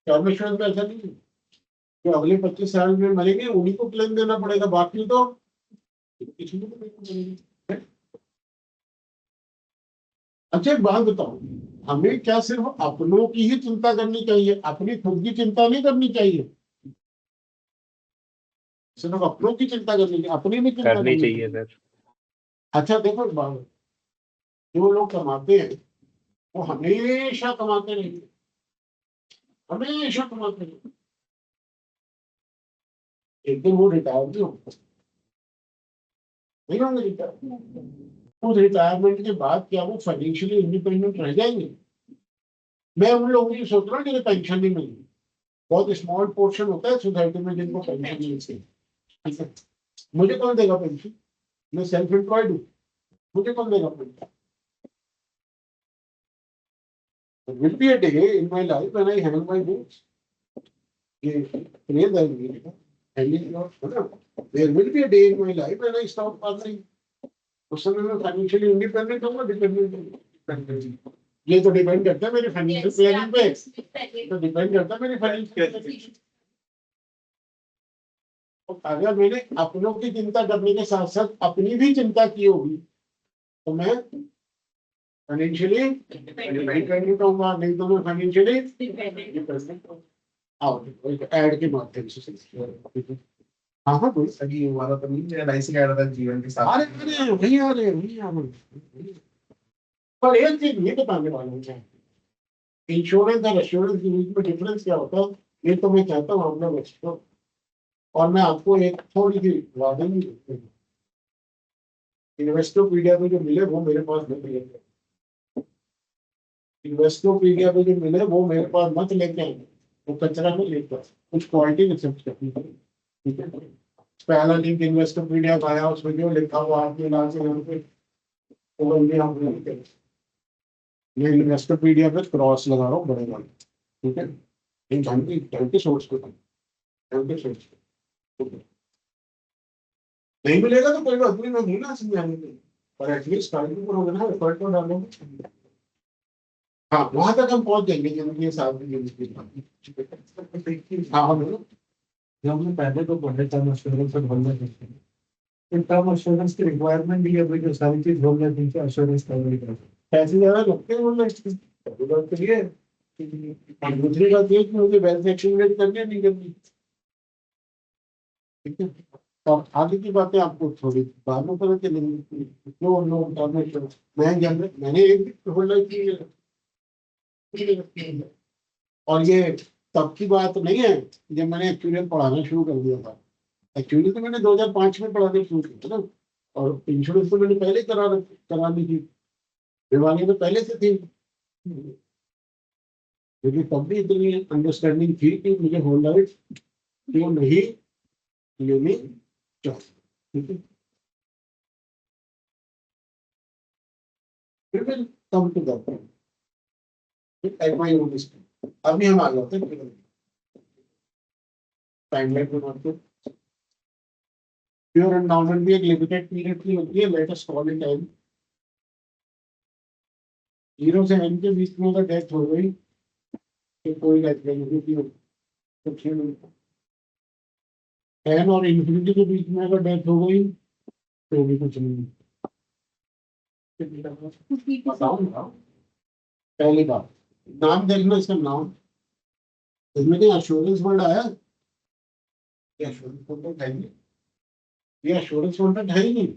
टर्म इंश्योरेंस में ऐसा नहीं है, जो अगले 25 साल में मरेंगे उन्हीं को क्लेम देना पड़ेगा, बाकी तो किसी को नहीं पड़ेगा। अच्छा एक बात बताओ, हमें क्या सिर्फ अपनों की ही चिंता करनी चाहिए, अपनी खुद की चिंता नहीं करनी चाहिए? सिर्फ अपनों की चिंता करनी चाहिए, अपनी भी चिंता करनी चाहिए सर। अच्छा देखो एक बात, जो लोग कमाते हैं वो हमेशा कमाते रहेंगे, हमेशा कमाते रहेंगे, एक दिन वो रिटायर भी होंगे, नहीं होंगे रिटायर। उस रिटायरमेंट के बाद क्या वो फाइनेंशियली इंडिपेंडेंट रह जाएंगे? मैं उन लोगों की सोच रहा हूँ जिन्हें पेंशन नहीं मिलती, बहुत स्मॉल पोर्शन होता है सोसाइटी में जिनको पेंशन नहीं मिलती, ठीक है। मुझे कौन देगा पेंशन? मैं सेल्फ एम्प्लॉयड हूँ, मुझे कौन देगा pension? There will be a day in my life when I hang my boots. There will be a day in my life when I stop earning. उस समय मैं फाइनेंशियली इंडिपेंडेंट होगा, डिपेंडेंट, ये तो डिपेंड करता है मेरे फाइनेंशियल प्लानिंग पे, तो डिपेंड करता है मेरी फाइनेंशियल, तो अगर मैंने अपनों की चिंता करने के साथ साथ अपनी भी चिंता की होगी तो मैं फाइनेंशियली इंडिपेंडेंट होगा, नहीं तो मैं फाइनेंशियली डिपेंडेंट होगा। ऐड के माध्यम से। हाँ हाँ कोई। सही वाला तो नहीं, मेरा ऐसे कह रहा था जीवन के साथ। अरे अरे वही आ रहे वही आ रहे। पर एक चीज नहीं बताने वाला हूँ, इंश्योरेंस और एश्योरेंस के बीच में डिफरेंस क्या होता है ये तो मैं चाहता हूँ आप लोग एक्सप्लोर। और मैं आपको एक थोड़ी सी वार्निंग भी देता हूँ, इन्वेस्टोपीडिया में जो मिले वो मेरे पास नहीं मिले। इन्वेस्टोपीडिया में जो मिले वो मेरे पास मत लेके आए, वो कचरा में लेकर कुछ क्वालिटी एक्सेप्ट करनी पड़ेगी, ठीक है। पहला लिंक इन्वेस्टोपीडिया का आया, उसमें जो लिखा हुआ आपके नाम से यहाँ पे वो बंदे हम नहीं करें। मैं इन्वेस्टोपीडिया पे क्रॉस लगा रहा हूँ बड़े वाले, ठीक है। इन जानती सोर्स को जानती सोर्स को नहीं मिलेगा तो कोई बात नहीं, मैं भूलना समझाने के लिए, पर एटलीस्ट स्टार्टिंग पर होगा ना, एफर्ट तो डालेंगे। हाँ वहां तक हम पहुंच जाएंगे जिनकी साथ में हाँ हाँ बोलो। जब हमने पहले तो पढ़े टर्म एश्योरेंस और holder insurance, in term assurance की रिक्वायरमेंट भी है भाई, जो सारी चीज होल्डर इंश्योरेंस कवर करता है। पैसे ज्यादा लगते हैं बोलना के लिए। और दूसरी बात ये कि मुझे वेल्थ एक्यूमुलेट करनी है, नहीं करनी, ठीक है। और आगे की बातें आपको थोड़ी बाद में पता चलेंगी। जो लोग मैं जान मैंने एक होल्डर की है। और ये तब की बात नहीं है जब मैंने एक्चुअली पढ़ाना शुरू कर दिया था। एक्चुअली तो मैंने 2005 में पढ़ाना शुरू किया था ना, और इंश्योरेंस तो मैंने पहले करा दी थी, बीमारी तो पहले से थी, लेकिन तब भी इतनी अंडरस्टैंडिंग थी कि मुझे होल लाइफ क्यों नहीं लेनी चाहिए, ठीक है। फिर कम टू दैट अभी हम आ जाते हैं टाइमलाइन बनाते। प्योर एंडाउमेंट भी एक लिमिटेड पीरियड की होती है, let us call it time. 0 से n के बीच में अगर डेथ हो गई तो कोई डेथ बेनिफिट हो तो छह n और इन्फिनिटी के बीच में अगर डेथ हो गई तो भी कुछ नहीं। बताओ ना। पहली बात नाम देखना, इसका नाम इसमें क्या एश्योरेंस वर्ड आया, ये एश्योरेंस कॉन्ट्रैक्ट है नहीं, ये एश्योरेंस कॉन्ट्रैक्ट है ही नहीं।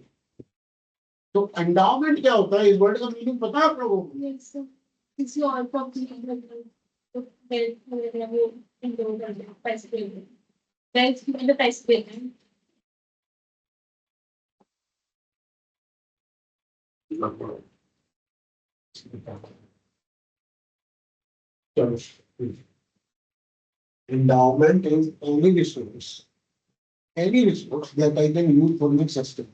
तो एंडाउमेंट क्या होता है, इस वर्ड का मीनिंग पता है आप लोगों को? Yes, sir. किसी और प्रॉपर्टी तो वेल्थ वगैरह वो इंक्लूड कर दें, पैसे दे दें, वेल्थ मतलब पैसे दे दें। Endowment is any resource that I can use for my sustenance.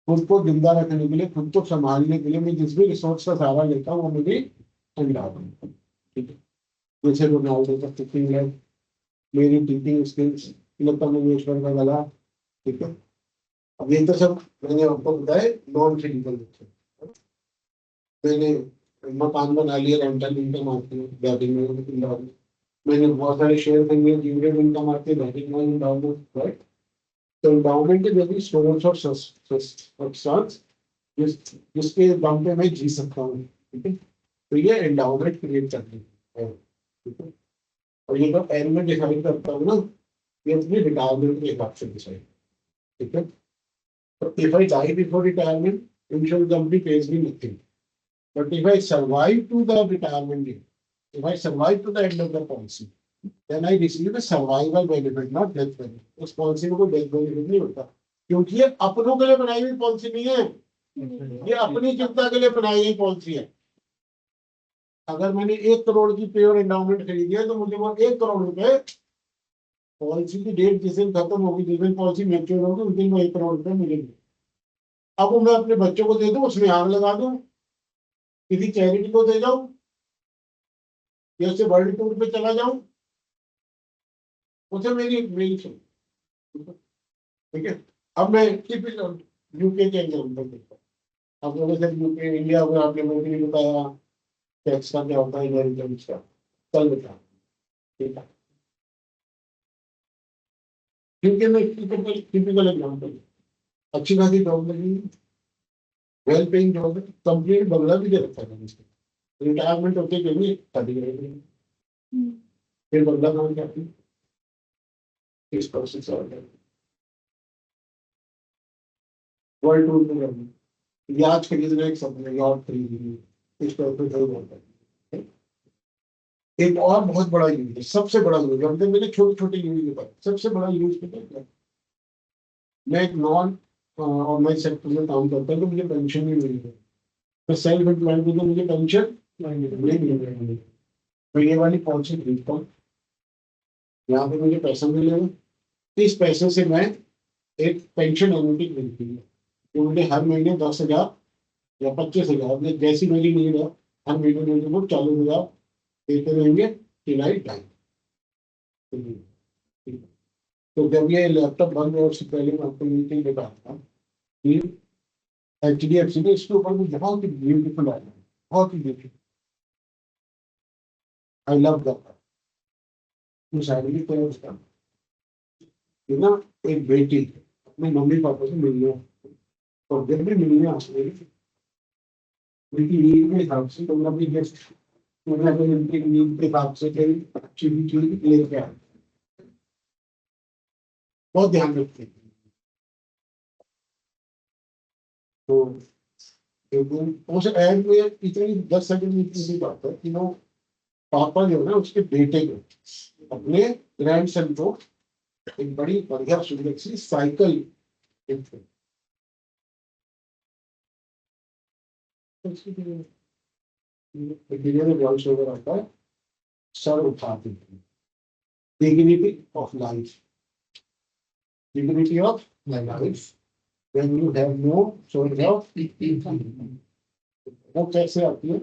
खुद को जिंदा रखने के लिए, खुद को संभालने के लिए मैं जिस भी रिसोर्स का सहारा लेता हूँ वो मुझे एंडाउमेंट, ठीक है। जैसे रोनाल्डो का टीचिंग है, मेरी टीचिंग स्किल्स, लता मंगेशकर का गला, ठीक है। अब ये तो सब मैंने आपको बताया नॉन फिजिकल। मैंने मकान बना लिया, रेंटल इनकम आती है, बैटिंग में मैंने बहुत सारे शेयर खरीदे, डिविडेंड इनकम आती है, बैटिंग में एंडाउमेंट, राइट। तो endowment is any source of substance जिसके दम पे मैं जी सकता हूँ, ठीक है। तो ये एंडाउमेंट क्रिएट करनी है, ठीक है। और ये तो एन में डिसाइड करता हूँ ना, ये अपनी रिटायरमेंट के हिसाब से डिसाइड, ठीक है। तो if I die before retirement, insurance company pays me nothing, but if I survive to the retirement date, if I survive to the end of the policy, then I receive a survival benefit, not death benefit. उस पॉलिसी में कोई डेथ बेनिफिट नहीं होता, क्योंकि ये अपनों के लिए बनाई हुई पॉलिसी नहीं है, ये अपनी चिंता के लिए बनाई गई पॉलिसी है। अगर मैंने 1 करोड़ की प्योर एंडाउमेंट खरीदी है तो मुझे वो 1 करोड़ रुपए पॉलिसी की डेट जिस दिन खत्म होगी, जिस दिन पॉलिसी मैच्योर होगी, उस दिन वो 1 करोड़ रुपए मिलेंगे। अब वो मैं अपने बच्चों को दे दूं, उसमें आग लगा दूं, किसी चैरिटी को दे जाऊं, या उससे वर्ल्ड टूर पे चला जाऊं, उसे मेरी मेरी ठीक है। अब मैं यूके के एग्जाम्पल देखता हूँ। अब लोगों से यूके इंडिया को आपने मुझे नहीं बताया टैक्स का क्या होता है, इनहेरिटेंस का, कल बता, ठीक है। क्योंकि मैं टिपिकल एग्जाम्पल, अच्छी खासी जॉब लगी, वेल पेइंग जॉब है, कंप्लीट बंगला भी दे रखा था मुझे, रिटायरमेंट होते के लिए शादी करेंगे, फिर बंगला कहाँ जाती, इस प्रोसेस वर्ल्ड टूर में करना, याद खरीदना एक सपना, याद खरीदनी, इस प्रोसेस होता है। एक और बहुत बड़ा यूज है, सबसे बड़ा यूज, हमने मेरे छोटे छोटे यूज के पास सबसे बड़ा यूज पता है क्या? मैं एक नॉन ऑर्गेनाइज सेक्टर में काम करता हूँ तो मुझे पेंशन नहीं मिल रही, मैं सेल्फ एम्प्लॉयड हूँ तो मुझे पेंशन नहीं मिल रही, तो ये वाली पॉलिसी खरीदता हूँ, यहाँ पे मुझे पैसा मिलेगा, इस पैसे से मैं एक पेंशन एनुटी मिलती है, तो मुझे हर महीने 10,000 या 25,000, जैसी मेरी नीड है, हर महीने मुझे वो 40,000 देते रहेंगे टिल टाइम। तो जब ये लैपटॉप बंद हुआ उससे पहले मैं आपको ये चीज बता था कि HDFC ने इसके ऊपर मुझे बहुत ही ब्यूटीफुल आया, बहुत ही ब्यूटीफुल, आई लव दैट। शायरी भी तो उसका कि ना, एक बेटी अपने मम्मी पापा से मिलने, और जब भी मिलने आते उनकी नीड के हिसाब से, तो मैं अपनी उनकी नीड के हिसाब से कई अच्छी चीज लेके आए, बहुत ध्यान रखते हैं। तो उस एड में इतनी 10 सेकंड में इतनी बात है कि वो पापा जो है ना उसके बेटे को, अपने ग्रैंडसन को एक बड़ी बढ़िया सुंदर सी साइकिल गिफ्ट की। वॉइस ओवर आता है, सर उठाते हैं, dignity of life, dignity of life when you have no source of income, वो कैसे आती है?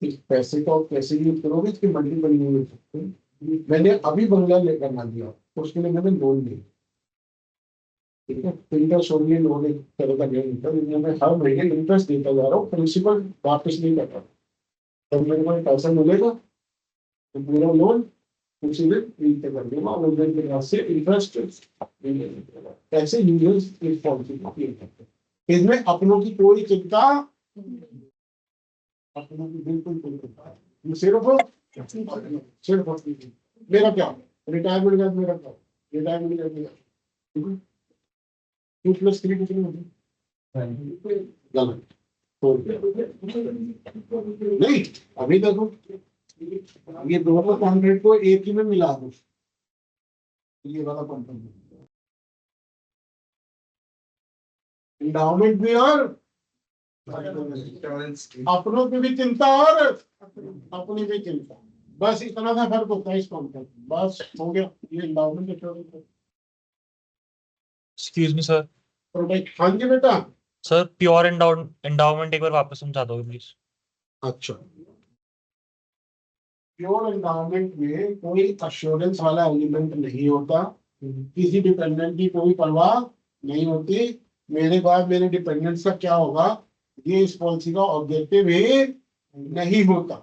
इस पैसे को आप कैसे यूज करोगे, इसकी मल्टीपल यूज हो सकते हैं। मैंने अभी बंगला लेकर ना दिया, उसके लिए मैंने लोन लिया, ठीक है, तो इंटरेस्ट ओनली लोन एक तरह का नहीं होता, जिसमें मैं हर महीने इंटरेस्ट देता जा रहा हूँ, प्रिंसिपल वापस नहीं कर रहा। जब मेरे को पैसा मिलेगा तो पूरा लोन उसी में पे कर दूंगा, और उस दिन के बाद से इंटरेस्ट ऐसे यूजर्स इस पॉलिसी को क्लियर करते हैं। इसमें अपनों की कोई चिंता, अपनों की बिल्कुल कोई चिंता नहीं, सिर्फ मेरा क्या, रिटायरमेंट का मेरा क्या, रिटायरमेंट का मेरा 2+3 कितनी होती है? गलत, तो नहीं, अभी देखो ये दोनों कॉन्ट्रैक्ट को एक ही में मिला दो, ये वाला कॉन्ट्रैक्ट, एंडाउमेंट भी और अपनों की भी चिंता और अपनी भी चिंता, बस इतना सा फर्क होता है इस कॉन्ट्रैक्ट, बस हो गया, ये endowment insurance excuse me sir. Protect. हाँ जी बेटा। सर प्योर एंडाउमेंट एक बार वापस समझा दोगे प्लीज? अच्छा, प्योर एंडाउमेंट में कोई अश्योरेंस वाला एलिमेंट नहीं होता, किसी डिपेंडेंट की कोई परवाह नहीं होती, मेरे बाद मेरे डिपेंडेंट्स का क्या होगा ये इस पॉलिसी का ऑब्जेक्टिव ही नहीं होता।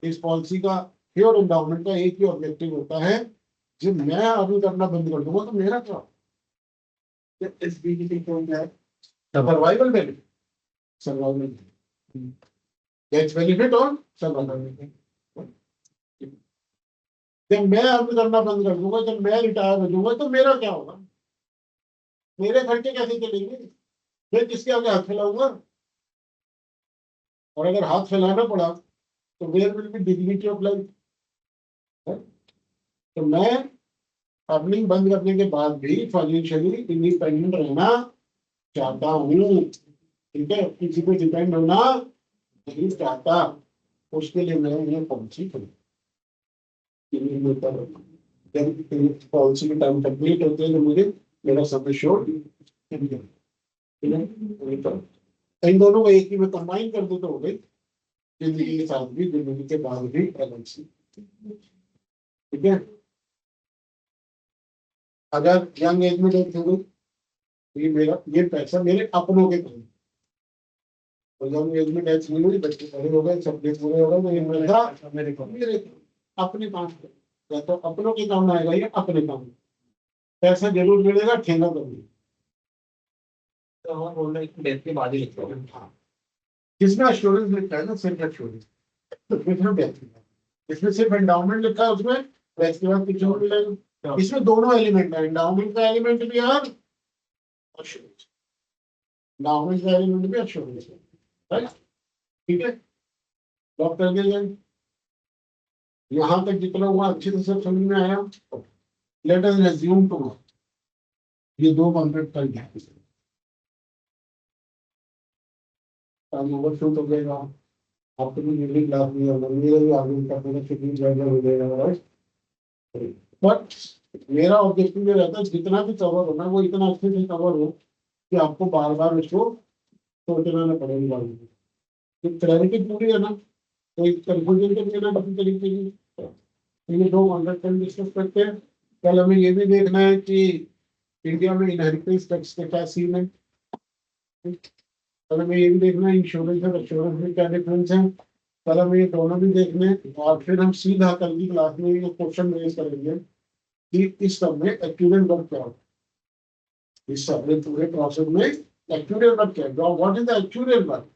इस पॉलिसी का, प्योर एंडाउमेंट का एक ही ऑब्जेक्टिव होता है, जब मैं अभी करना बंद कर दूंगा तो मेरा क्या, इस बीच है survival benefit, survival that's benefit on survival benefit. जब मैं अर्न करना बंद कर दूंगा, जब मैं रिटायर हो जाऊंगा तो मेरा क्या होगा, मेरे खर्चे कैसे चलेंगे, मैं किसके आगे हाथ फैलाऊंगा, और अगर हाथ फैलाना पड़ा तो where will be dignity of life. तो मैं अर्निंग बंद करने के बाद भी फाइनेंशियली इंडिपेंडेंट रहना चाहता हूँ, ठीक है, किसी पे डिपेंड होना नहीं चाहता, उसके लिए मैं ये पॉलिसी करूँ। पॉलिसी के टाइम कंप्लीट होते हैं तो मुझे मेरा समय शोर, इन दोनों को एक ही में कंबाइन कर दो तो हो गई जिंदगी के साथ भी, जिंदगी के बाद भी एलएलसी, ठीक है। अगर यंग एज में डेथ हो गई तो ये मेरा, ये पैसा मेरे अपनों के पास, और यंग एज में डेथ नहीं हुई, बच्चे बड़े हो गए, सपने पूरे हो गए, तो ये पैसा मेरे अपने पास या तो अपनों के काम आएगा या अपने काम। पैसा जरूर मिलेगा, ठेला कभी। तो हम बोल रहे हैं डेथ के बाद ही लिखते हैं। हाँ, जिसमें एश्योरेंस लिखा है ना, सिर्फ एश्योरेंस, तो इसमें डेथ लिखा है। इसमें सिर्फ एंडाउमेंट लिखा है, उसमें डेथ के बाद कुछ नहीं मिलेगा। इसमें दोनों एलिमेंट है, एंडाउमेंट का एलिमेंट भी है और एश्योरेंस। एंडाउमेंट का एलिमेंट भी एश्योरेंस है, राइट? ठीक है, लॉक कर दिया जाए। यहाँ तक जितना हुआ अच्छे से सब समझ में आया। लेट अस रेज्यूम टू ये 2 कॉन्ट्रैक्ट कर दिया, काम ओवरशूट हो जाएगा। आपको भी मिडिल क्लास में होगा, मेरा भी आगे का पूरा शिपिंग ड्राइवर हो जाएगा, राइट? बट मेरा ऑब्जेक्टिव ये रहता है जितना भी कवर होना वो इतना अच्छे से कवर हो कि आपको बार बार उसको सोचना न पड़े। बार बार क्लैरिटी पूरी है ना, कोई कंफ्यूजन तो नहीं है ना किसी तरीके की। तो ये 2 कॉन्ट्रैक्ट डिस्कस करते हैं। कल हमें ये भी देखना है कि इंडिया में इनहेरिटेंस टैक्स का क्या सीन है। कल हमें ये भी देखना है इंश्योरेंस और एश्योरेंस में क्या डिफरेंस है। कल हमें ये दोनों भी देखने हैं और फिर हम सीधा कल की क्लास में ये क्वेश्चन रेज करेंगे कि इस सब में एक्चुअल वर्क क्या होता है। इस सब में पूरे प्रोसेस में एक्चुअल वर्क क्या है, what is the actual work,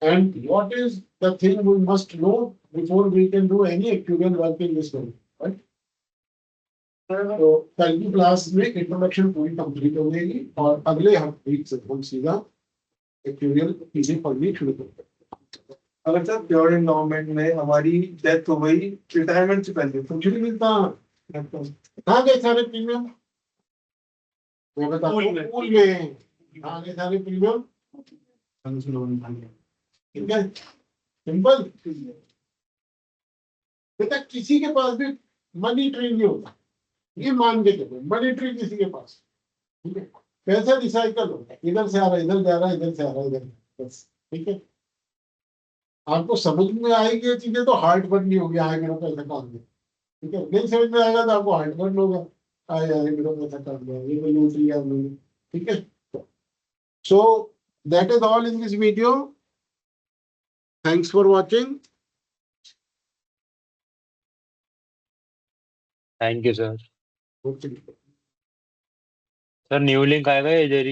and what is the thing we must know before we can do any actuarial work in this world, right? तो कल की क्लास में इंट्रोडक्शन पूरी कंप्लीट हो जाएगी और अगले हफ्ते से हम सीधा एक्चुअरियल चीजें पढ़नी शुरू करते हैं। अगर सर प्योर एंडाउमेंट में हमारी डेथ हो गई रिटायरमेंट से पहले कुछ नहीं मिलता। कहाँ गए सारे प्रीमियम? मैं बताता हूँ, पूल में। कहाँ गए सारे प्रीमियम? ठीक है, सिंपल। बेटा किसी के पास भी मनी ट्री नहीं होता, ये मान के चलो, मनी ट्री किसी के पास, ठीक है? पैसा रिसाइकल होता है, इधर से आ रहा है इधर जा रहा है, इधर से आ रहा है इधर, बस। ठीक है, आपको समझ में आएगी ये चीजें तो हार्ट बर्न नहीं होगी, आए मेरा पैसा काम में। ठीक है, नहीं समझ में आएगा तो आपको हार्ट बर्न होगा, आए यार मेरा पैसा काम गया, ये कोई लूट लिया हमने। ठीक है, so that is all in this video. Thanks for watching. Thank you sir. Okay. Sir new link आएगा इधर ही।